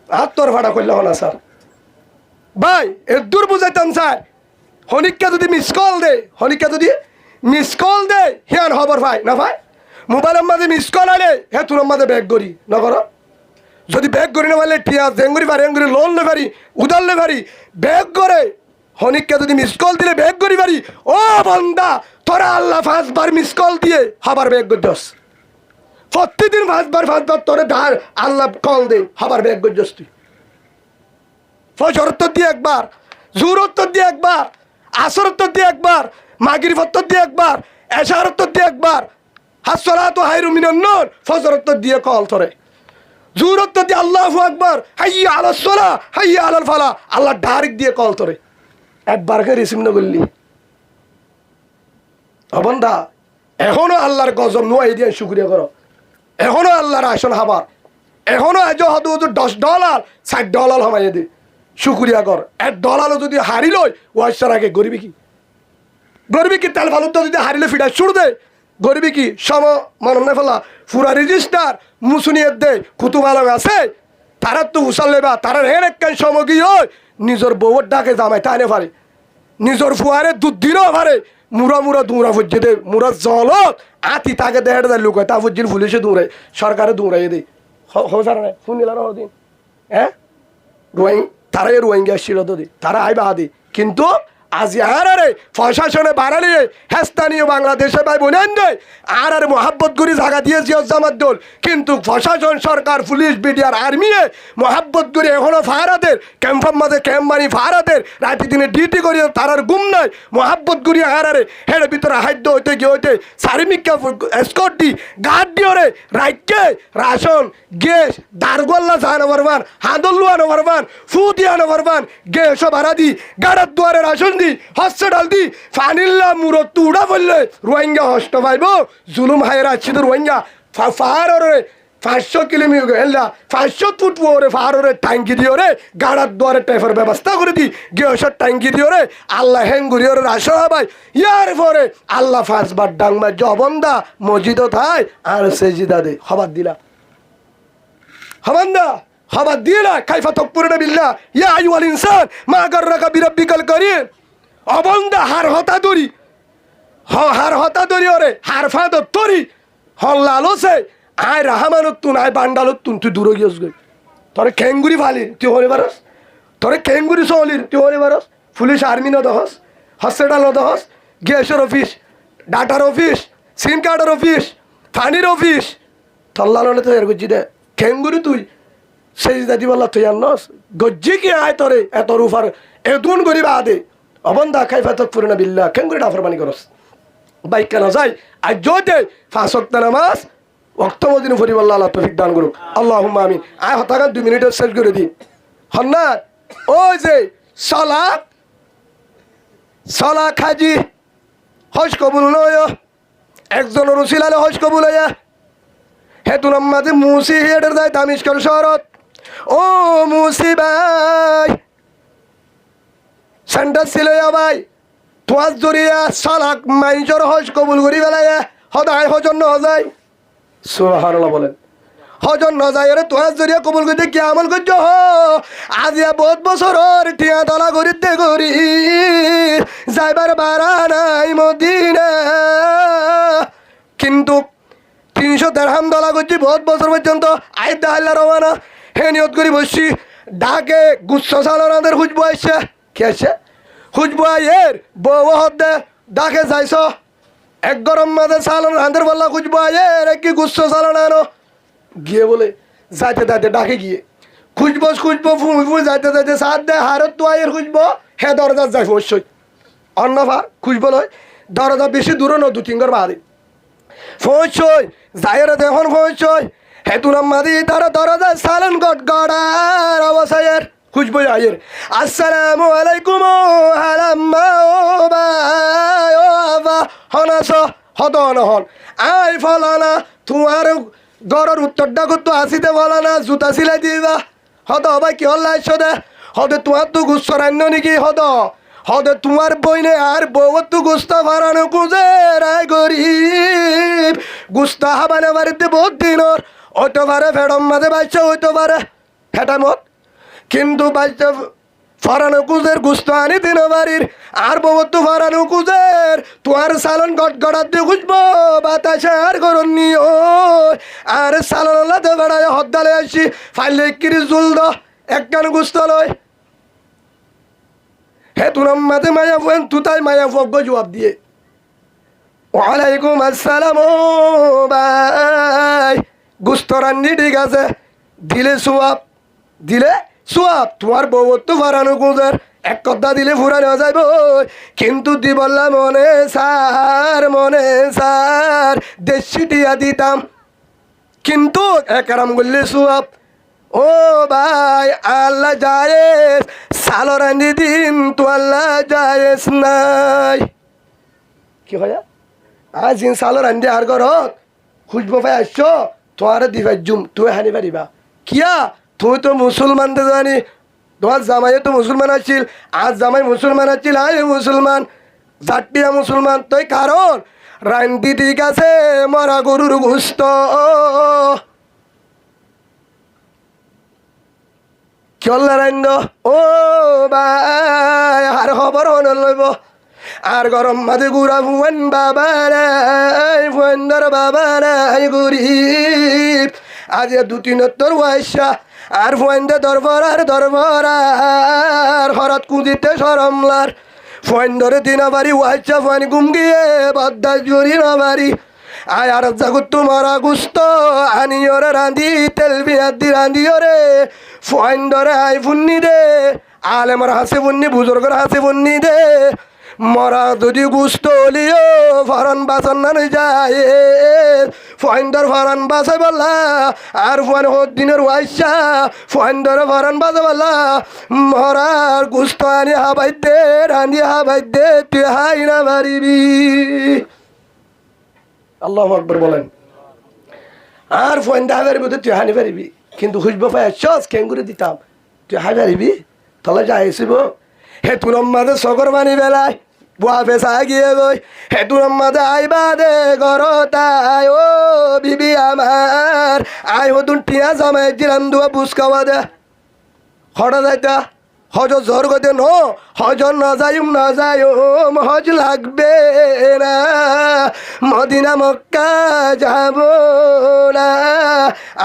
আর তোর ফাড়া করলে হনা স্যার ভাই এর দূর বুঝাইতাম স্যার হনিকা যদি মিস কল দে হনিকা যদি মিস কল দে হিয়ান খবর ভাই না ভাই মোবাইলের মাঝে মিস কল আলে হে তোর মাঝে ব্যাগ করি না করো যদি ব্যাগ করি না পারলে টিয়া জেঙ্গুরি পারি এঙ্গুরি লোন লে পারি উদার লে পারি ব্যাগ করে হনিককে যদি মিস কল দিলে ব্যাগ করি পারি ও বন্দা তোরা আল্লাহ 5 বার মিস কল দিয়ে আবার ব্যাগ করছস প্রতিদিন 5বার তোরে ধার আল্লাহ কল দে হবার ব্যাগ গজস্তি ফজর উত্তর দিয়ে একবার, জুর উত্তর দিয়ে একবার, আসর উত্তর দিয়ে একবার, মাগরিব উত্তর দিয়ে একবার, এশার উত্তর দিয়ে একবার, হাসসালাতু হায়রুম মিনান নূর ফজর উত্তর দিয়ে কল তোরে, জুর উত্তর দিয়ে আল্লাহু আকবার, হাইয়া আলাস সালাহ, হাইয়া আলাল ফালাহ, আল্লাহ ডাইরেক্ট দিয়ে কল তোরে। একবার কে রিসিভ না করলি অবন্ধা, এখনো আল্লাহর গজব নোয়াই দিয়ে শুকরিয়া করো, এখনো আল্লাহর আসন হাবার, এখনো আজ হয়তো $10 $60 হমাই দে শুকুরিয়া কর। $1 যদি হারিল ওয়াইসার আগে গরিবি কি তেল ফালুদ যদি হারিলে ফিটা ছুড় দে গরিবি কি সম মনে ফেলা পুরা রেজিস্টার মুসুনিয়ত দে কুতুব আলম আছে তারা তো উসাল লেবা তারা হেন একখান সমগী হয় নিজের বউর ডাকে জামাই তাইনে পারে, নিজের ফুয়ারে দুধ দিনও পারে, মুরা দৌড়া ফুজিয়ে দে, মুরা জলত আতি তাকে দেড় দেয় লুকায় তা ফুজির পুলিশে দৌড়ায়, সরকারে দৌড়াইয়ে দেয়। সারা নাই শুনিলাম দিন হ্যাঁ তারাই রোহিঙ্গা ছিল দি তারা আইবা আদি, কিন্তু আজ আরে প্রশাসনে বাড়ালিয়ে স্থানীয় বাংলাদেশে ভাই বোনেন দেয় আর মোহাব্বত গুরি জায়গা দিয়ে জিয়াজ্জামাত দল, কিন্তু প্রশাসন সরকার পুলিশ বিডিআর আর্মিয়ে মোহাব্বত গুরি এখনো ফারাদের ক্যাম্পের মাঝে ক্যাম্প মারি ফারাদের রাতে দিনে ডিউটি করি তারার গুম নাই মোহাব্বত গুরি আরে হের ভিতরে হাইদ্য হইতে গিয়ে হইতে সারিমিকা এসকট দি গার্ড দিওরে রাইটকে রাশন গ্যাস দারগোল্লা জানো পারবান হাদল্লু আনো পারবান ফুটি আনো পারবান গ্যাস ভাড়া দি গাড়ার দুয়ারে রাশন দি হসপিটাল দি ফানিল্লা মুরত তুড়া বললে রোহিঙ্গা হস্ত পাইব জুলুম হায়ের আছে তো রোহিঙ্গা ফাহারে 500 কিলোমিটার এলা 500 ফুট ওরে ফাহারে ট্যাঙ্কি দিও রে গাড়ার দুয়ারে টেফার ব্যবস্থা করে দি গ্যাসের ট্যাঙ্কি দিও রে আল্লাহ হেঙ্গুরি ওরে রাশো ভাই ইয়ার পরে আল্লাহ 5 বার ডাংমা জবন্দা মসজিদও থাই আর সেজিদা দে খবর দিলা হামান্দা খবর দিলা কাইফা তকপুরনা বিল্লাহ ইয়া আইয়ুহাল ইনসান মা গাররাকা বিরাব্বিকাল কারীম অবন্দা হার হতা দরি হার হতা দরি ওরে হার ফাদ তরি হল্লালোসে আয় রাহামানত তুন আয় বান্ডালত তুন তুই দূরে গিয়েছ গই তোরে খেঙ্গুরি ফালির তুই হরে বারস তোরে খেঙ্গুরি সহলির তুই হরে বারস পুলিশ আর্মি ন দহস হসপিটাল দহস গ্যাসের অফিস ডাটার অফিস সিম কার্ডের অফিস ফানির অফিস তল্লালে তো এর গুজি দে খেঙ্গুরি তুই সেই দাদি বললা তুই আনস গজ্জি কি আয় তোরে এত রুফার এদুন গরিবা আদে অবন্দা কাইফা তাকফুরুনা বিল্লাহ কেঙ্গুরি নাফরমানি করস বাইক কেন যাই আজ জোতে 5 ওয়াক্ত নামাজ ওয়াক্ত মদিন ফরি বল্লাহ আল্লাহ তৌফিক দান করুক আল্লাহুম্মা আমিন। আয় হতাকান 2 মিনিটে শেষ করে দি হন্না ওই যে সালা খাজি হজ কবুল নয় একজন রসিলালে হজ কবুল হইয়া হেতুন আম্মাদে মুসি হেডের দায় দামিশকর শরত ও মুসি ভাই সেন্টার ছিল ভাই তোমার জরিয়া সালাক মাইজর হজ কবুল করি বেলায় হদায় হজন ন যায় সুবহানাল্লাহ বলেন হজন ন যায় রে তোমার জরিয়া কবুল করতে কি আমল করছো আজিয়া বহুত বছর টিয়া দলা করিতে করি যাইবার বারা নাই মদিনা, কিন্তু 300 দিরহাম দলা করছি বহুত বছর পর্যন্ত আই দাল্লা রওয়ানা হে নিয়ত করি বসছি ডাকে গুচ্ছ সালানাদের খুঁজবো আসছে কি আসছে খুঁজবো আয়ের বউ হদ্দে ডাকে যাইছ এক গরম মাঝে সালান রাঁধের বললা খুঁজবো আয়ের কি গুচ্ছ সালান আনো গিয়ে বলে যাইতে যাইতে ডাকে গিয়ে খুঁজবো ফুঁ যাইতে যাইতে সাত দে হারত তো আয়ের খুঁজবো হে দরজা যাই অবশ্যই অন্য ভার খুঁজবো নয় দরজা বেশি দূরে ন 2-3 ঘর বাড়ি ফৌঁছই যাইরে দেখুন ফৌঁছই হেতুন আম্মাদি তারা দরজা সালান গট গড়ার অবসায়ের খুঁজবো আয়ের আসসালামু আলাইকুম হালাম্মা ও ভাই ও আবা হনাস হদ নহন আই ফলানা তোমার গড়ের উত্তরটা করতো আসিতে বলানা জুতা সিলাই দিবা হদ ভাই কি হল আইস দে হদে তোমার তো গুচ্ছ রান্য নাকি হদে তোমার বইনে আর বউ তো গুস্তা ভাড়ানো কুজে রায় গরিব গুস্তা হাবানে বাড়িতে বহুত দিনর হইতে পারে ফেডম মাঝে বাচ্চা হইতে পারে ফেটামত, কিন্তু বাচ্চা ফরানো কুজের গুস্ত আনি দিন বাড়ির আর বউ তো ফরানো কুজের তোমার সালন গট গড়াত দিয়ে খুঁজবো বাতাসে আর করুন নিও আর সালন লাতে বেড়ায় হদ্দালে আসি ফাইলে কিরি জুল দ একখান গুস্ত লয় হে তুনাম মাঝে মায়া ফুয়েন তুতাই মায়া ফুক জবাব দিয়ে ওয়ালাইকুম আসসালাম ও ভাই, গুস্ত রান্নি ঠিক আছে, দিলে সোয়াব, দিলে সোয়াব। তোমার বউ তো ফারানো গুজার, এক কথা দিলে ফুরানো যাইব, কিন্তু দি বললাম মনে সার দেশি টিয়া দিতাম, কিন্তু একরাম করলে সোয়াব। ও ভাই আল্লাহ জায়েজ, সালো রান্দি দিন তো আল্লাহ জায়েজ নাই। কি হয় আজ ইন সালো রান্ধি আর ঘরত খুঁজবো ভাই আসছ, তোমার দিবাই জুম তুই হানি পারিবা কিয়া? তুই তো মুসলমান তো জানি, তোমার জামাইও তো মুসলমান আছিল, আজ জামাই মুসলমান আছিল, আয় মুসলমান, জাটিয়া মুসলমান। তুই কারণ রান্দি ঠিক আছে মরা গরুর গুস্ত, চল্লা রান্দ। ও ভাই আর খবর হন লইব, আর গরম মাঝে গুড়া ফুয়েন বাবারাই, ফুয়েন্দার বাবারাই গরিব, আজ দু তিনত্তর ওয়াইসা আর ফুয়েন্দে দরবরার হরাত কুদিতে সরমলার, ফুয়েন্দরে দিনা বাড়ি ওয়াইসা ফুয়েন গুম গিয়ে বদ্দা জুড়ি না বাড়ি, আয় আর জাগুত তোমারা গুস্ত আনিওরে রাঁধি তেল বিয়ার দি রাঁধিওরে ফুয়েন্দরে আই ফুন্নি দে, আলেমর হাসে ফুন্নি বুজুর্গর হাসে ফুন্নি দে, মরা যদি গুস্ত লিও ফরন বাসন না যায়, ফয়েন্দর ফরন বাসে বললা আর ফোন হত দিনের ওয়াইসা ফয়েন্দর ফরন বাসে বললা, মরার গুস্ত আনি হাবাই দে রানি হাবাই দে, তুই হাই না মারিবি। আল্লাহু আকবার বলেন। আর ফয়েন্দা হাই পারিবি, তুই হানি পারিবি, কিন্তু খুঁজবো পাই সস কেঙ্গুরে দিতাম, তুই হাই পারিবি তাহলে যাই আসিব। হে তুর মাঝে সগর বানি বেলায় বুয়া পেশা গিয়ে গই, হে তুর মাঝে আইবা দে গরতাই, ও বিবি আমার আই হতুন টিয়া জামাই দিলাম দুয়া বুঝ খাওয়া দে হঠাৎ যাইতা হজ জোর গদে ন হজ না যাইম হজ লাগবে না, মদিনা মক্কা যাব না,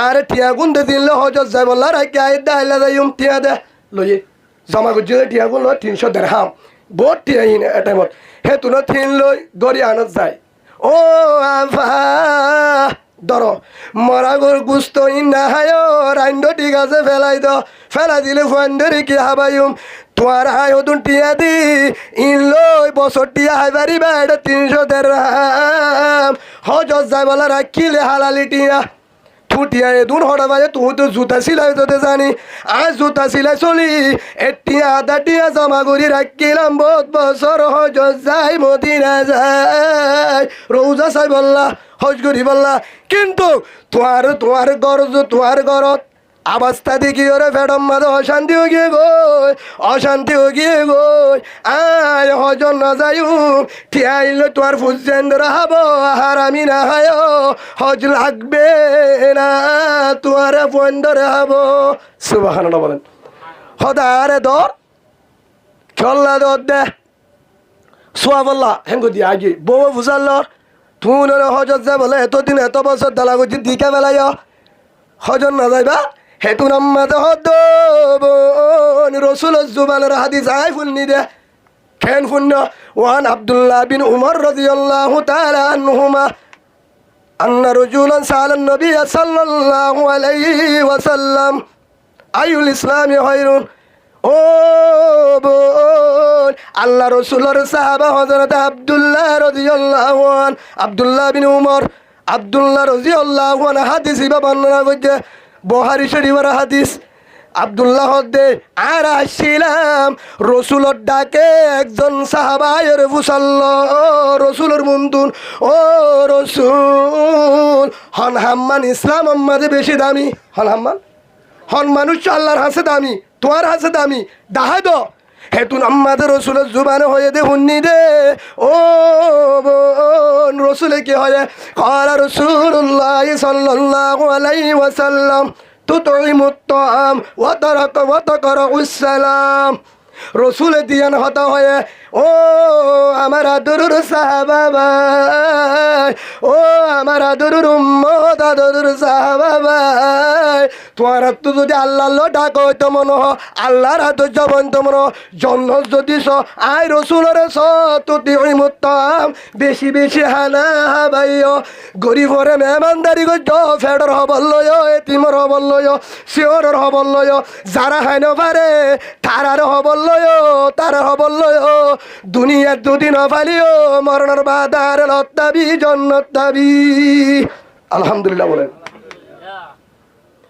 আর টিয়া গুন্দে দিল হজ যাই বললা রাখি আই দাইলা যাইম টিয়া দে লইয়ে জমা করছি টিয়া গুলো 300 দেড়হাম বহুত টিয়া টাইমত, হে তুনো থিন লই গড়ি আনত যায়। ও আফা ধর মরা গর গুস্ত ইন্না হায় রাইন্দ ঠিক আছে ফেলাই দ, ফেলা দিলে ফুয়ান্ডরে কি হাবাইম, তোমার হাই হতুন টিয়া দি ইন লই বছর টিয়া হাই পারিবা, এটা 300 দেড়হাম হজ যাই বলা রাখিলে হালালি টিয়া ফুটিয়া দুন হড়া বাজে, তুই তো জুতা সিলাই তোতে জানি, আজ জুতা সিলাই চলি এটিয়া আধা টিয়া জমা করি রাখিলাম, বহুত বছর হজ যাই মদিনা যাই রৌজা চাই বললা হজ করি বললা, কিন্তু তোমার গরজ তোমার গরত অবস্থা দেখি ওরে ফেডম মাঝে অশান্তি গিয়ে গই, অশান্তি গিয়ে গই, আয় হজন না যাই ঠিয়াইল তোমার ফুজেন্দ্র হব, আর আমি না হায় হজ লাগবে না, তোমার ফন্দরে হব। সুবহানাল্লাহ বলেন। হদারে দর চল্লা দর দে সোয়াবল্লা হেঙ্গো দিয়ে আগে বউ বুঝাল্লর তুন হজত যা বলে এতদিন এত বছর দালা করছি দিকে বেলায় হজন না যাইবা, হেতু নাম্মাতে হদ রসুল জুবানের হাদিস আই ফুলনি দে খেন ফুন্য। ওয়ান আব্দুল্লাহ বিন উমর রাদিয়াল্লাহু তাআলা আনহুমা আন্না রাজুলান সাআলান নবী সাল্লাল্লাহু আলাইহি ওয়াসাল্লাম আইউল ইসলামি খায়রুন। ও বোন আল্লাহ রসুলের সাহাবা হযরত আব্দুল্লাহ রাদিয়াল্লাহু আন, আব্দুল্লাহ বিন উমর আব্দুল্লাহ রাদিয়াল্লাহু আন হাদিস ইবা বর্ণনা করছে, বুখারী শরীফের হাদিস। আব্দুল্লাহ দে আর আসছিলাম রসুলের ডাকে একজন সাহাবায়ের ফুসাল্ল রসুলের মুন্তুন, ও রসুল হন হাম্মান ইসলাম আমাদের বেশি দামি, হন হাম্মান হন মানুষ আল্লাহর হাসে দামি, তোমার হাসে দামি দাহাই দ হেতুন আমাদের রসুলের জুবানে হয়ে দে হুন্নি দে। ও বোন রসুলে কি হয় ক্বালা রাসূলুল্লাহ সাল্লাল্লাহু আলাইহি ওয়াসাল্লাম তুতঈমুত তাআম ওয়া তাকরাউস সালাম, রসুলে দিয়ান হতা হয়ে ও আমার আদরুর সাহাবা ভাই, ও আমার আদরুর উম্মত আদরুর সাহাবা ভাই, তোমার তো যদি আল্লাহ ডাক হইতো মনে হ আল্লাহর হাত জবন তো মনে জন্ম যদি আই রসুলের তুতি মুত্তাম বেশি বেশি হানা হাবাইও গরিবরে মেহমানদারি গজ ফেডর হবল্লয় এতিমর হবল্লয় শিওরর হবল্লয় যারা হাইন পারে তারার হবল্লয় তারা হবল্লয় দুনিয়ার দুদিন ফালিও মরণের বাদার লত্তাবি জন্নত দাবি। আলহামদুলিল্লাহ বলেন।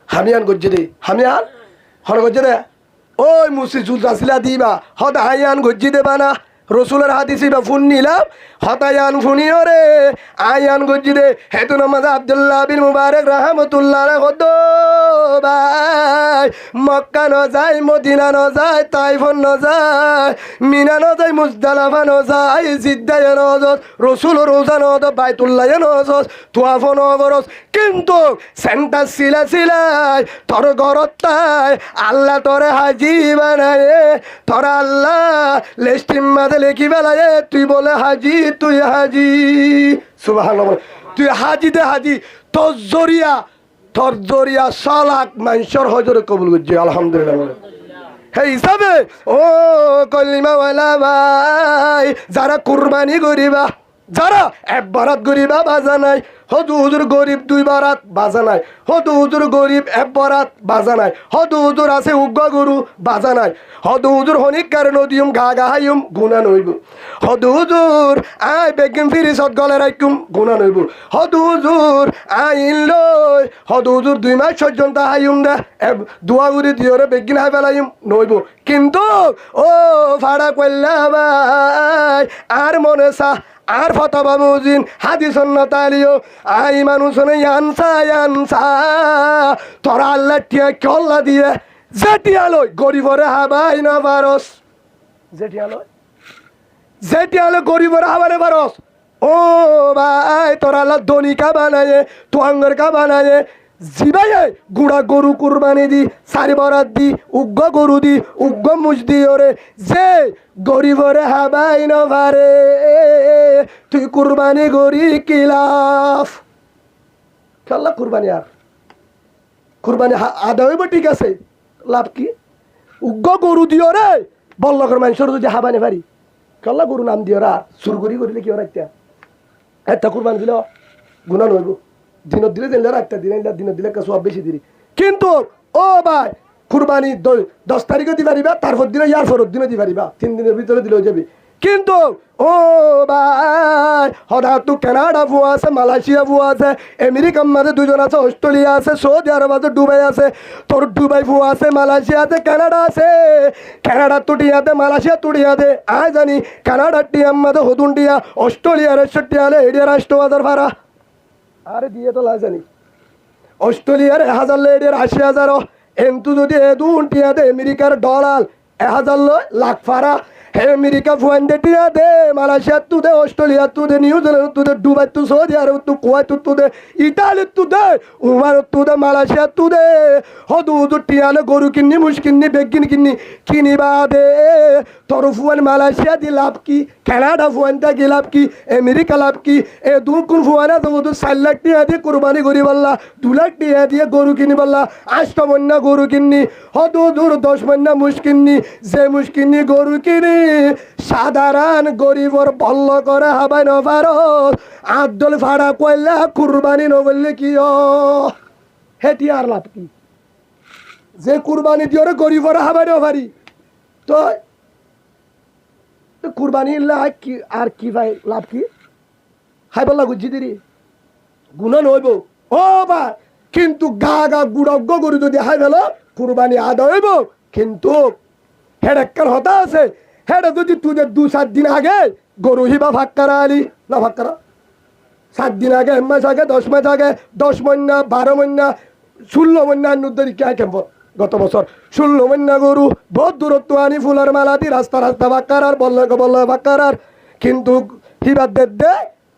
হামিয়ান গজ্জে দে হামিয়ান হর গজ্জে দে ওই মুসি জুল আসিলা দিবা হদ হাইয়ান গজ্জি দেবা না রসুলের হাদিসি বা ফোন নিলাম হতায়ান ফুনিও রে আয়ান গজ্জি দে হেতু নামাজ আব্দুল্লাহ বিন মুবারক রাহমাতুল্লাহ কত ভাই মক্কা ন যায় মদিনা ন যায় তাইফন ন যায় মিনা ন যায় মুজদালাফা ন যায় জিদ্দায় ন যত রসুল রোজা ন যত বাইতুল্লাহ ন যত তুয়াফ ন গরস কিন্তু সেন্টার সিলা সিলাই তোর ঘরত তাই আল্লাহ তোরে হাজি বানায় তোরা আল্লাহ লেস্টিম মাঝে লেখি বেলায় তুই বলে হাজি তুই হাজি সুবহানাল্লাহ তুই হাজি দে হাজি তোর জরিয়া সালাক মানুষের হজরে কবুল করছে আলহামদুলিল্লাহ বলে সেই হিসাবে ও কলিমাওয়ালা ভাই যারা কুরবানি করিবা যারা এক বারাত গরিবা বাজা নাই হদু হুজুর গরিব দুই বারাত বাজা নাই হদু হুজুর গরিব এক বারাত বাজা নাই হদু হুজুর আছে উগ্র গরু বাজা নাই হদু হুজুর হনিক কারণ দিউম ঘা ঘা হাইম গুণা নইব হদু হুজুর আই বেগিম ফিরিসত গলে রাখুম গুণা নইব হদু হুজুর আইন লই হদু হুজুর 2 মাস পর্যন্ত হাইম দে দোয়া গুরি দিওরে বেগিন হাই ফেলাইম নইব কিন্তু ও ভাড়া কইলা ভাই আর মনে সা আর ফতবা মুজিন হাদিস তালিও আই মানুষ আনসা তোরা আল্লাহ টিয়া কল্লা দিয়ে জেটিয়ালো গরিবরে হাবাই না পারস জেটিয়ালো গরিবরে হাবানে পারস ও ভাই তোরা আল্লাহ ধনিকা বানায়ে তুয়াঙ্গর কা বানায়ে জিবাইয়ে গুড়া গরু কুরবানি দি সারি বরাত দি উগ্র গরু দি উগ্র মুজ দি ওরে যে গরিবরে হাবাই ন পারে তুই কুরবানি গরি কি লাভ খেলা কুরবানি আর কুরবানি আদা হইব ঠিক আছে লাভ কি উগ্র গরু দিও রে বল্লকর মানুষের যদি হাবানি পারি খেলা গরু নাম দিও রা সুরগুরি করিলে কি ওরা একটা কুরবানি দিল গুণা নইব দিনত দিলে দিলে রাখতে দিনত দিলে সব বেশি দিলি কিন্তু ও ভাই কুরবানি 10 তারিখে দি পারিবা তারপর দিনে ইয়ার ফরত দিনে দি পারিবা 3 দিনের ভিতরে দিলেও যাবি কিন্তু ও ভাই হঠাৎ তো কানাডা ভুয়া আছে মালয়েশিয়া ভুয়া আছে আমেরিকার মাঝে 2জন আছে অস্ট্রেলিয়া আছে সৌদি আরব আছে দুবাই আছে তোর দুবাই ভুয়া আছে মালয়েশিয়া আছে কানাডা আছে কানাডা তুটিয়াতে মালয়েশিয়া তুটিয়াতে আয় জানি কানাডার টিয়ার মাঝে হদুন টিয়া অস্ট্রেলিয়ার 60 আলে এডিয়ার 8000 ভাড়া আরে দিয়ে তো লাই জানি অস্ট্রেলিয়ার 1000 লেডিয়ার 80,000 এন্তু যদি এদুন টিয়াতে আমেরিকার ডলার 1000 লাখ ফারা আমেরিকা ফুয়ান দে টিয়া দে মালয়েশিয়া তু দে অস্ট্রেলিয়া তু দে নিউজিল্যান্ড তু দে দুবাই তু সৌদি আরব তু কুয়েত তু দে ইতালি তু দে উমার তু দে মালয়েশিয়া তু দে হদু হদু টিয়ালে গরু কিন্নি মুশ কিন্নি বেগিন কিন্নি কিনিবা দে তোর ফুয়ান মালয়েশিয়া দি লাভ কি কানাডা ফুয়ান তা লাভ কি আমেরিকা লাভ কি এ দুকুন ফুয়ানা তো 4 লাখ টিয়া দিয়ে কুরবানি করি বললা 2 লাখ টিয়া দিয়ে গরু কিনি বললা 8 মহিনা গরু কিন্নি হদু দূর 10 মহিনা মুশ কিন্নি যে মুশ কিন্নি গরু কিনি সাধারণ গরিবর বল্ল করে হাবাই ন পারো আদল ভাড়া কইলা কুরবানি ন বললে কি হেটি আর লাভ কি যে কুরবানি দিওরে গরিবর হাবাই ন পারি তো কুরবানি কি আর কি ভাই লাভ কি হাই বললা গুজি দিরি গুণা নইব ও বা কিন্তু গা গা গুড়গ্য গরু যদি হাই ফেলো কুরবানি আদা হইব কিন্তু হেডেক্কার হতা আছে হেডে যদি তুদের 2-7 দিন আগে গরু হিবা ফাক্কারা আলি না ফাক্কারা 7 দিন আগে 1 মাস আগে 10 মাস আগে 10 মহিনা 12 মহিনা 16 মহিনা নুদ্দরি কে কেমন গত বছর 16 মহিনা গরু বহুত দূরত্ব আনি ফুলার মালা দি রাস্তা রাস্তা ফাক্কার আর বল্ল ফাক্কার আর কিন্তু হিবা দে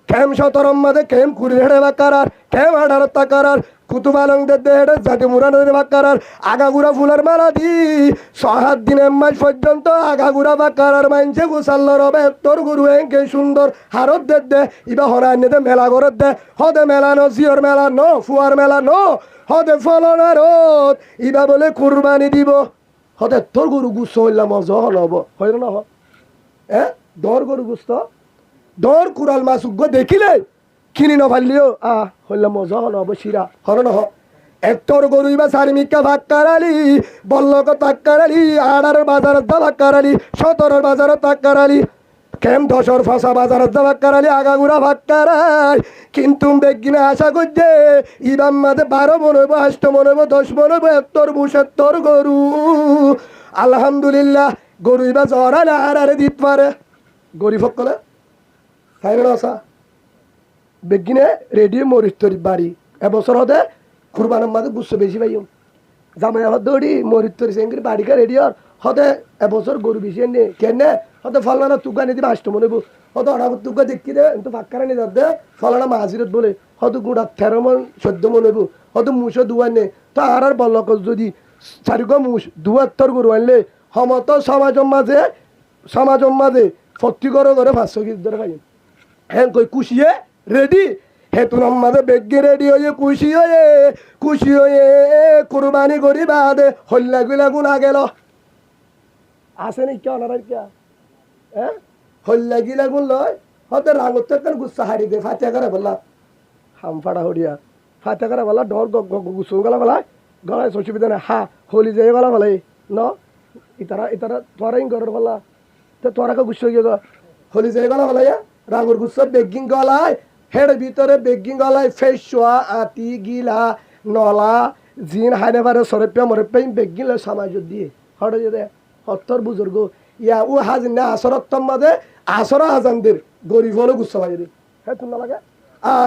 কেম সতরম মাঝে কেম কুড়ি হেডে বাকারার কেম 18 টাকার কুতুবালং দে হেডে জাতি মুরানের বাকারার আগাগুড়া ফুলের মালা দি 6 দিনের মাস পর্যন্ত আগাগুড়া বাকারার মানছে গুসাল্ল রবে তোর গুরু এঙ্কে সুন্দর হারত দে ইবা হরান্য দে মেলা করত দে হদে মেলা ন জিওর মেলা ন ফুয়ার মেলা ন হদে ফলনা রোদ ইবা বলে কুরবানি দিব হদে তোর গরু গুস্ত হইলাম মজা হব হয় না দর গরু গুস্ত দর কুড়াল মাছ উগ্র দেখিলে কিনি নভালিও হইলাম মজা হব শিরা হর নহ এত্তর গরু ইবা সারিমিকা ভাগ কারালি বল্লক তাক কারালি 18 বাজারের দা ভাগ কারালি 17 বাজারের তাক কারালি কেম 10 ফাঁসা বাজারের দা ভাগ কারালি আগাগুড়া ভাগ কারাই কিন্তু বেগিনে আশা করছে ইবাম মাঝে 12 মন হইব 8 মন হইব 10 মন হইব এত্তর 72 গরু আলহামদুলিল্লাহ গরু ইবা জরা না আরে দিত পারে গরিব সকলে তাই না আসা বেগিনে রেডিও মরিচ তরি বাড়ি এবছর হতে কুরবানের মাঝে গুচ্ছ বেশি পাইম জামাই হদ দৌড়ি মরিচ তরি সেঙ্গির বাড়িকা রেডিওর হতে এবছর গরু বেশি এনে কেনে হতে ফলানা তুগা নিতে 8 মনে হতে অনাগত তুগা দেখি দে কিন্তু ফাঁকারা নিয়ে দে ফলানা মাঝিরত বলে হয়তো গুড়া 13 মন 14 মন হইব হয়তো মুসো দুয়ার নে তো আর বলক যদি 4 মুস 72 গরু আনলে সমত সমাজের মাঝে 40 করে 500 কেজি ধরে পাই হ্যাঁ কই কুশিয়ে রেডি হেতুন মাঝে বেগে রেডি হয়ে খুশি হয়ে কুরবানি করি বাদে হল্লা গুলা গুনা গেল আসে নি কেন আর কে হ্যাঁ হল্লা গিলা গুন লয় হতে রাঙত কেন গুসা হারি দে ফাটিয়া করে বললা হাম ফাড়া হড়িয়া ফাটিয়া করে বললা ডর গুসু গলা বলা গলায় অসুবিধা নাই হোলি যাই গলা বলাই ন ইতারা তোরাই ঘরের বলা তো তোরাকে গুসো গিয়ে হোলি যাই গলা বলাইয়া রাঙর গুসা বেগিং গলায় হেড ভিতরে বেগিং গলায় ফেসোয়া আতি গিলা নলা জিন হাইনে বারে সরেপিয়া মরেপিয়া বেগিং লয় সমাজ দিয়ে হড়ে দে হত্তর বুজুর্গ ইয়া ও হাজিন না আসরত্তম মাঝে আসর হাজানদের গরিব হলো গুসা ভাই রে হ্যাঁ তুমি না লাগে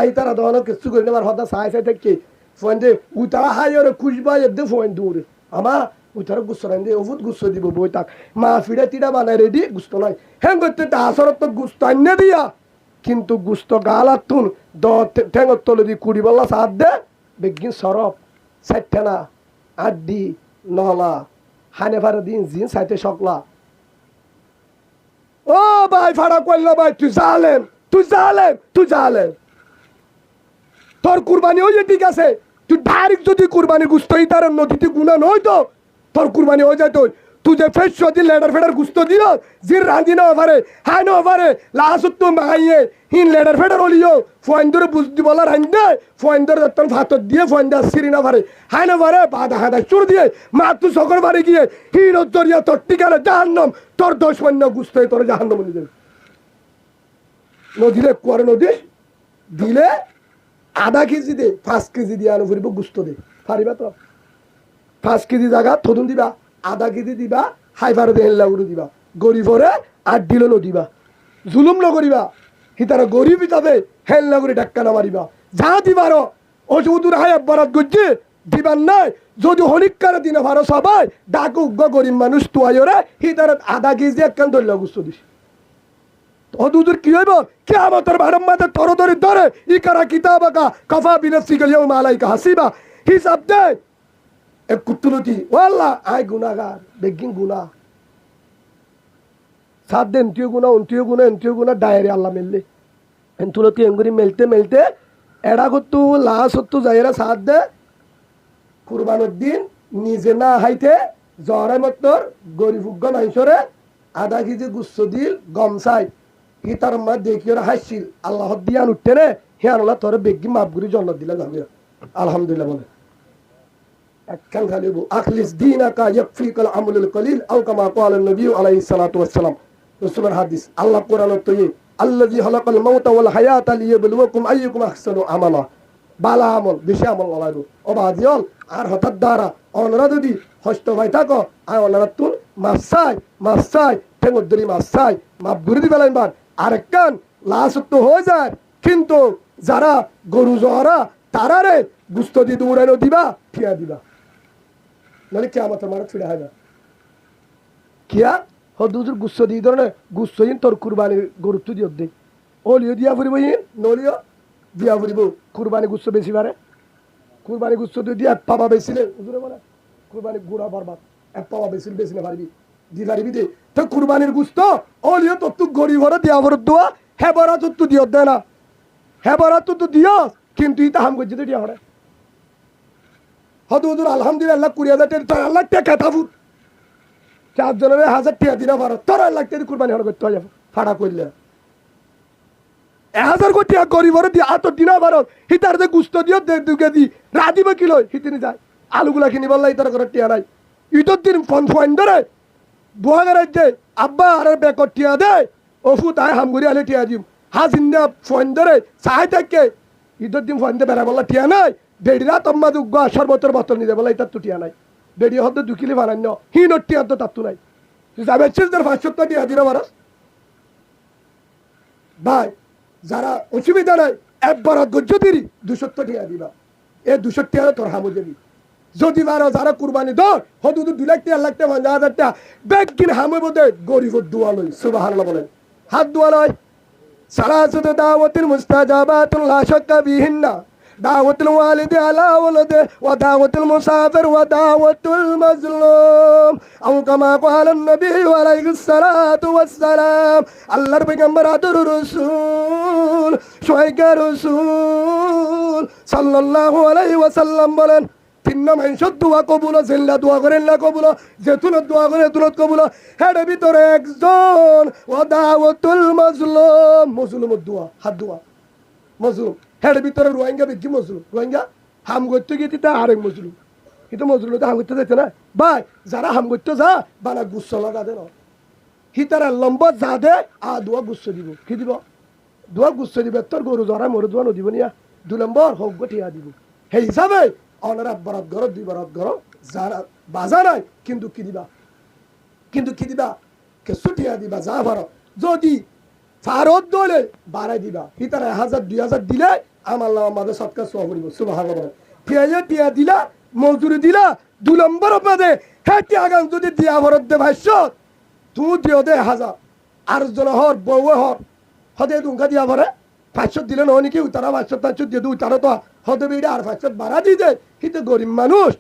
ইতারা দহন কিছু করি না হতা সাই থেকে ফোন দে উতারা হাই ওরে খুশবা এদে ফোন দূরে আমা উতারা গুসা রান দে ওভুত গুসা দিব বই তাক মা ফিড়া তিড়া বানাই রেডি গুস্ত নাই হ্যাঁ করতে আসরত্ত গুস্ত আন্নে দিয়া কিন্তু গুস্ত গালাতুন ঠেঙর তলে দি কুড়ি বল্লা সাত দে বেগিন সরব সাইঠানা আড্ডি নলা হানে ফারে দিন জিন সাইতে সকলা ও ভাই ফাড়া করলো ভাই তুই জালেম তোর কুরবানি হয়ে যায় ঠিক আছে তুই ডাইরেক্ট যদি কুরবানি গুস্ত তার নদীতে গুণা নয় তো তোর কুরবানি হয়ে যায় তুই যে ফেস দি লেডার ফেডার গুস্ত দিও জির রাঁধি না পারে হাই না পারে লাস্ট তো মাইয়ে হিন লেডার ফেডার হলিও ফোন ধরে বুঝদি বলা রাঁধে ফোন ধরে যখন ভাতর দিয়ে ফোন দেওয়া সিরি না পারে হাই না পারে বাধা হাদা চুর দিয়ে মা তুই সকর বাড়ি গিয়ে হিন দরিয়া তোর টিকালে জাহান্নম তোর 10 মান্য গুস্ত তোর জাহান্নম নিয়ে দেবে নদীরে করে নদী দিলে আধা কেজি দে 5 কেজি দিয়ে আনো ফুরিব গুস্ত দে পারিবা তো 5 কেজি জায়গা থদুন দিবা আধা কেজি দিবা হাইফারে দিয়ে হেল্লা উড়ে দিবা গরিবরে 8 দিল দিবা জুলুম নকরিবা হিতারা গরিব হিসাবে হেল্লা করে ডাক্কা না মারিবা যা দিবার অসুদুর হাই আব্বারাত গজ্জে দিবার নাই যদি হলিকার দিনে ভারো সবাই ডাক উগ্গ গরিব মানুষ তুয়াইরে হিতারা আধা কেজি একখান ধরলে গুস্ত দিস অদুদুর কি হইব কে আমাদের ভারম মাঝে তরতরি ধরে ইকারা কিতাবাকা কফা বিনফসি গলিও মালাইকা হাসিবা হিসাব দে এক কুতুলতি ওয়াল্লাহ আই গুনাহগার বেগিন গুনাহ সাত দিন উন্তিও গুনা ডায়েরি আল্লাহ মেললে এন্তুলতি এঙ্গুরি মেলতে এড়া করতু লাশ হতো যাইরা সাত দে কুরবানের দিন নিজে না হাইতে জহরে মতর গরিব মাইসরে আধা কেজি গুচ্ছ দিল গমসাই হিতার মা দেখিও হাসিল আল্লাহ দিয়ান উঠতে রে হিয়ান তোর বেগি মাপগুড়ি জন্ম দিলে যাবে আলহামদুলিল্লাহ বলে একখান খালি আখলিস দীনাকা ইয়াকফিকাল আমলুল কলিল আও কামা ক্বালা নবী আলাইহিস সালাতু ওয়াস সালাম রাসূলের হাদিস আল্লাহ কোরআনে তো আল্লাযী খালাকাল মাউতা ওয়াল হায়াতা লিয়াবলুয়াকুম আইয়ুকুম আহসানু আমালা বালা আমল বেশি আমল লাগাইবো ও বাজিয়ল আর হঠাৎ দ্বারা অনরা যদি হস্ত ভাই থাকো আর অনরা তুল মাছাই ঠেঙ্গরি মাছাই মাপ ঘুরে দিবে লাইনবার আরেকখান লাশ তো হয়ে যায় কিন্তু যারা গরু জহরা তারারে গুস্ত দিয়ে দৌড়ানো দিবা ঠিয়া দিবা নাহলে কে আমার মারা ছিড়া হয় না কিয়া হদুজুর গুস্ত দিয়ে ধরনে গুস্ত তোর কুরবানির গুরুত্ব দিয়ে দেখ অলিও দিয়া ফুরিব হিন নলিও দিয়া ফুরিব কুরবানি গুচ্ছ বেশি পারে কুরবানি গুচ্ছ তুই দিয়া পাবা বেশিলে বুঝলে বলে কুরবানি গুড়া বরবাদ এক পাবা বেশি বেশি না পারবি দি পারবি দে তো কুরবানির গুস্ত অলিও তো তুই গরিব ঘরে দিয়া ভরত দোয়া হ্যাঁ বরা তো তুই দিও দে না হ্যাঁ বরা তো দিও কিন্তু ইতা হাম করছি তো দিয়া হরে হদু হুজুর আলহামদুলিল্লাহ 20,000 টাকা আল্লাহ টাকা থাকুক 4 জনের 1,000 টাকা দিনা পারো তোর লাখ টাকা কুরবানি হরে করতে হয় ফাড়া করলে 1,000 কোটি টাকা গরিবরে দিয়ে আত দিনা পারো হিতার যে গুস্ত দিও দুকে দি রাধিব কিলো হিতিনি যায় আলুগুলা কিনি বললা ইতার করে টিয়া নাই ইতর দিন ফোন ফোন ধরে বুয়াগার যে আব্বা আর বেকর টিয়া দে ওফু তাই হামগুড়ি আলে টিয়া দিম হাজিন্দা ফোন ধরে সাহাই থাকে ইতর দিন ফোন দে বেড়া বললা টিয়া নাই বেড়িরা তোমা দুগ্গ সর্বতর বোতল নিতে বললা ইতার তো টিয়া নাই বেড়ি হতে 2 কিলো বানান্য হিনর টিয়া তো তার তো নাই যাবে 570 টিয়া দিনা পারস ভাই যারা অসুবিধা নাই একবার যদি 200 টাকা দিবা এ 200 টাকা তোর হামু দেবি যদি বারো যারা কুরবানি দর হয়তো 2 লাখ টাকা 50,000 টাকা ব্যাগ কিন হামু বোধে গরিব দোয়া লই সুবহানাল্লাহ বলেন হাত দোয়া লই সালাসুত দাওয়াতুল মুস্তাজাবাতুল লা শাক্কা বিহিন্না দাওয়াতুল ওয়ালিদি আলা ওয়ালাদে ওয়া দাওয়াতুল মুসাফির ওয়া দাওয়াতুল মাজলুম আও কামা ক্বালান নবী আলাইহিস সালাতু ওয়াস সালাম আল্লাহর পয়গম্বর আদর রাসূল শুআইকা রাসূল সাল্লাল্লাহু আলাইহি ওয়াসাল্লাম বলেন 3 মানুষের দোয়া কবুল জিল্লা দোয়া করেন না কবুল যেতুন দোয়া করে তুলত কবুল হের ভিতরে একজন ওয়া দাওয়াতুল মাজলুম মাজলুমের দোয়া হাত দোয়া মজলুম হের ভিতরে রোহিঙ্গা বেশি মজলুম রোহিঙ্গা হাম করতে গিয়ে তা আরেক মজলুম কিন্তু মজলুম তো হাম করতে যাচ্ছে না ভাই যারা হাম করতে যা বানা গুচ্ছ লাগা দে না হিতারা লম্বা যা দে দোয়া গুচ্ছ দিব কি দিব দোয়া গুচ্ছ দিবে তোর গরু জরা মরু দোয়া নদিব নিয়া 2 নম্বর হোক গঠিয়া দিব সেই হিসাবে অনারা বরাত ঘর 2 বরাত ঘর যারা বাজা নাই কিন্তু কি দিবা কিছু টিয়া দিবা যা ভারত যদি ফারত দলে বাড়াই দিবা হিতারা 1,000 2,000 দিলে আমার আমাদের সৎকার সোয়া করিব সুবহানাল্লাহ টিয়া দিলা মজুরি দিলা 2 নম্বর পদে হ্যাঁ টিয়াগান যদি দিয়া ভরত দে ভাষ্য তুই দিও দে 1,000 আর জন হর বউ হর হদে দুঙ্কা দিয়া ভরে 500 দিলে নয় নাকি তারা 500 দিয়ে দুই তারা তো হদে বেড়ে আর 500 বাড়া দিয়ে দেয় কিন্তু গরিব মানুষ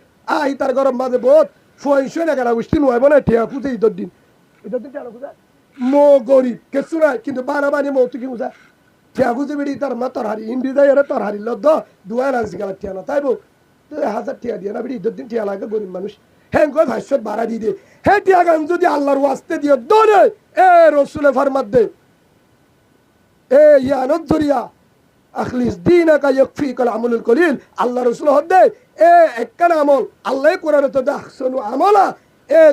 হিতার গরম মাঝে বহুত ফয়সে না কেনা উষ্টি নয় বলে টিয়া খুঁজে ঈদের দিন কেন খুঁজে মো গরিব কিছু নাই কিন্তু বানাবানি মো তুই কি বুঝা টিয়া খুঁজে বেড়ি তার মা তোর হারি ইন্ডি দেয় তোর হারি লদ্দ 2 আনছি গেল টিয়া না তাই বউ 1,000 টিয়া দিয়ে না বেড়ি ঈদের দিন টিয়া লাগে গরিব মানুষ হ্যাঁ কয় 500 বাড়া দিয়ে দে হ্যাঁ টিয়া গান যদি আল্লাহর ওয়াস্তে দিয়ে দৌড়ে রসুলে ফারমাত দে ইয়ানত জরিয়া আখলিস দীনাকা ইয়াকফিকাল আমলুল কলিল আল্লাহ রাসূল হদে একখানা আমল আল্লাহ কোরআনে তো আহসানু আমলা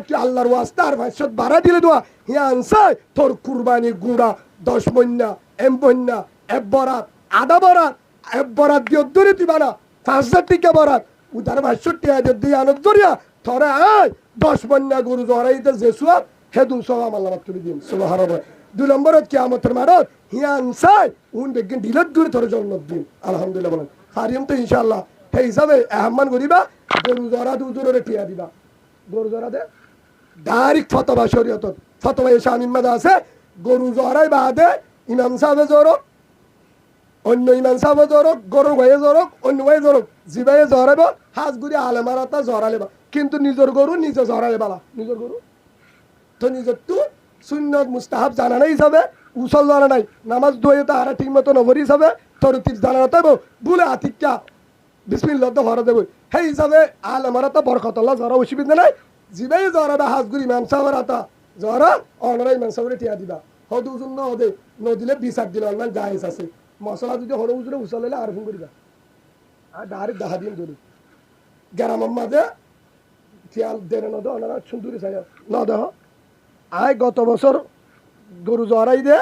তুই আল্লাহর ওয়াস্তে আর 500 বাড়া দিলে দোয়া হিয়া আনসাই তোর কুরবানি গুড়া 10 বন্যা এম বন্যা এক বরাত আধা বরাত এক বরাত দিয়ে দূরে তুই বানা 5,000 টাকা বরাত উদার 500 টাকা দিয়ে দুই আনত জরিয়া তোরা 10 বন্যা গরু জরাইতে জেসুয়া হেদু সওয়াব আল্লাহ তুলি দিন সুবহানাল্লাহ 2 নম্বরত কিয়ামতের মারত হিয়া আনসাই বেগিন ডিলত দূরে তোর জন্নত দিন আলহামদুলিল্লাহ বলেন হারিম তো ইনশাআল্লাহ সেই হিসাবে আহমান করিবা গরু জরা দূরে টিয়া দিবা গরু জরা দে ডাইরেক্ট ফতোয়া শরীয়ত ফতোয়া শামিম মাদা আছে গরু জরাই বাদে ইমাম সাহেব জরক অন্য ইমাম সাহেব জরক গরু গায়ে জরক অন্য গায়ে জরক জিবায়ে জরাইব হাজ গুরি আলেমারাতা জরালেবা কিন্তু নিজের গরু নিজে জরালে বালা নিজের গরু তো নিজের তো সুন্নত মুস্তাহাব জানা নাই হিসাবে উসল জানা নাই নামাজ দোয়ে তো আর ঠিক মতো নবরি হিসাবে তোর তীর জানা তাইব বলে আতিকা বিসমিল্লাহ তো হরা দেব সেই হিসাবে আলেমারাতা বরকতল্লাহ জরা অসুবিধা নাই জিবাই জরাবে হাজগুড়ি ইমাম সাহেবের আতা জরা অনরা ইমাম সাহেবের টিয়া দিবা হদু উজুন নদে নদিলে 20 দিন অনলাইন জায়েজ আছে মশলা যদি হরে উজুরে উসল হলে আর ফোন করিবা আর ডাইরেক্ট 10 দিন ধরে গ্রামের মাঝে খেয়াল দেন নদে অনরা সুন্দরী চাই নদে আয় গত বছর গরু জরাই দে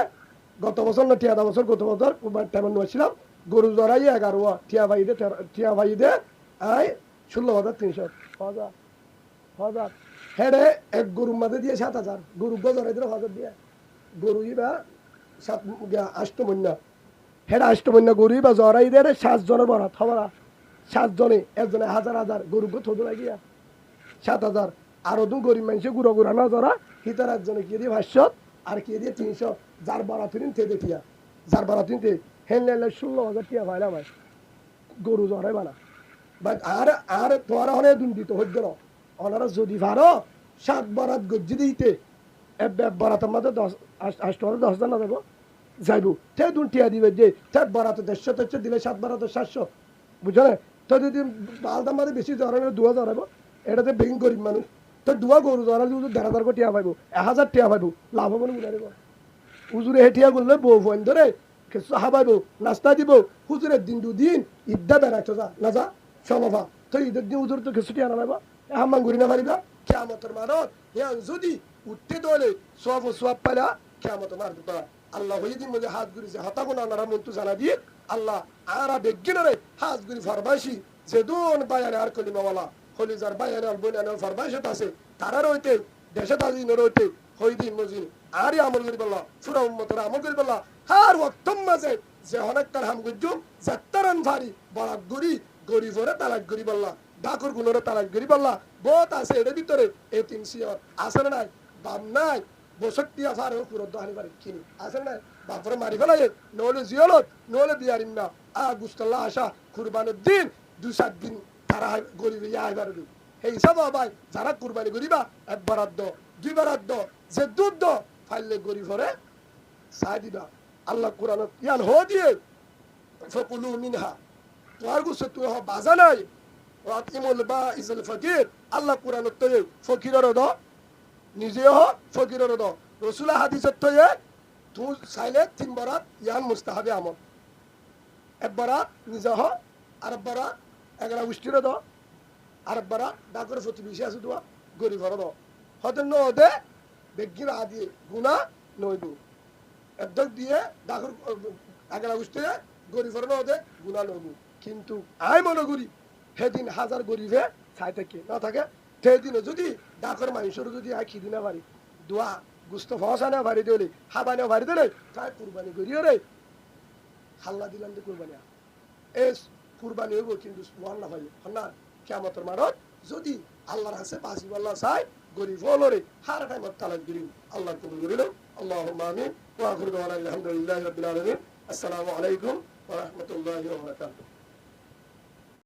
গত বছর না টিয়া বছর গত বছর তেমন নছিলাম গরু জরাই 11 টিয়া ভাই দে আয় 16,300 হাজার হেডে এক গরুর মাঝে দিয়ে 7,000 গরু জরাই দিলে 1,000 দিয়ে গরু বা 8 মহিনা হেডে 8 মহিনা গরু বা জরাই দে 7 জনের বরাত হবারা 7 জনে একজনে 1,000 গরু থদু লাগিয়া 7,000 আর ওদু গরিব মানুষে গুড়া না জরা হিতার একজনে কি দিয়ে 500 আর কি দিয়ে 300 যার বরাত হইন তে দেখিয়া যার বারাতিনতে হেন লাইলে 16,000 টিয়া পাইলাম ভাই গরু জরে বানা ভাই আর আর তোমার হনে দুন্দিত হইল না ওনারা যদি পারো 7 বারাত গজ্জি দিতে এক বারাতের মধ্যে 10 না দেবো যাইব তে দুন টিয়া দিবে যে 7 বারাতে 150 দিলে 7 বারাতে 700 বুঝলে তো যদি আলদার মধ্যে বেশি জ্বর 2000 হইব এটাতে বেগিং গরিব মানুষ তো দুয়া গরু জ্বর যদি 1,500 টিয়া পাইব 1000 টিয়া পাইব লাভ হবো না হুজুরে হেটিয়া করলে বউ ফোন ধরে কিছু হাবাইব নাস্তা দিব হুজুরের দিন দুদিন ঈদটা বেড়াইতো যা না যা সমভা তো ঈদের দিন হুজুর তো কিছু টিয়া নামাইবা হাম্মান ঘুরি না পারিবা কেয়ামতের মারত হ্যাঁ যদি উঠতে দলে সব পাইলা কেয়ামত মার দিবা আল্লাহ হয়ে দিন মধ্যে হাত ঘুরিছে হতাবো না নারা মন্তু জানা দিয়ে আল্লাহ আরা বেগিনারে হাত ঘুরি ফারবাসি যে দোন বায়ানে আর কলিমাওয়ালা হলিজার বায়ানে আর বইনানে ফারবাসত আছে তারা রইতে দেশে তাজিন রইতে হইদিন মজিন আরে আমল করি বললা সুরা উম্মতরা আমল করি বললা আর ওয়াক্তম মাঝে যে অনেকটার হাম গুজু যাত্তারান ভারি বরাক গরি গরিবরে তালাক গরি বললা ডাকুর গুণরে তালাক গরি বললা বহুত আছে এর ভিতরে এই 300 আছে না নাই বাম নাই 62 আফার পুরো দহানি বাড়ি কিনি আছে না বাপরে মারি ফেলাই নহলে জিয়লত নহলে বিয়ারিম না আ গুস্তল্লাহ আশা কুরবানের দিন 2-7 দিন তারা গরিব ইয়া আইবার দিন এই হিসাব ভাই যারা কুরবানি করিবা একবার আদ্দ দুইবার আদ্দ যে দুধ দ ফাইলে গরিব হরে সাই দিবা আল্লাহ কোরআন ইয়ান হো দিয়ে ফকুলু মিনহা তোর গুছে তুই হ বাজা নাই ওয়াতিমুল বাইসুল ফকির আল্লাহ কোরআন তয়ে ফকিরের দ নিজে হ ফকিরের দ রাসূল হাদিসত তয়ে তুই চাইলে 3 বারাত ইয়ান মুস্তাহাবে আমল একবারাত নিজে হ আর একবারাত এগারা উষ্টির দ আর একবারাত ডাকর প্রতিবেশী আছে দোয়া গরিব হর দ হতে ন দে বেগিন আদি গুণা নইবু একদম দিয়ে ডাকর এগারা উষ্টিরে গরিব হর ন দে গুণা নইবু কিন্তু আই মনে করি সেদিন 1000 গরিবে চাই থাকে না থাকে সেদিনও যদি ডাকর মানুষের যদি আই খিদি না পারি দোয়া গুস্ত ফসা না ভারি দিলে হাবানে ভারি দিলে তাই কুরবানি করিও রে হাল্লা দিলাম যে কুরবানি এস কুরবানি হইব কিন্তু মহান না ভাই না কিয়ামতের মারত যদি আল্লাহর কাছে বাসি আল্লাহ চাই গরিব হলরে হার টাইমত তালাক দিল আল্লাহর কবুল করিল আল্লাহুম্মা আমিন ওয়া আখিরু দাওয়ানা আলহামদুলিল্লাহি রাব্বিল আলামিন আসসালামু আলাইকুম ওয়া রাহমাতুল্লাহি ওয়া বারাকাতুহু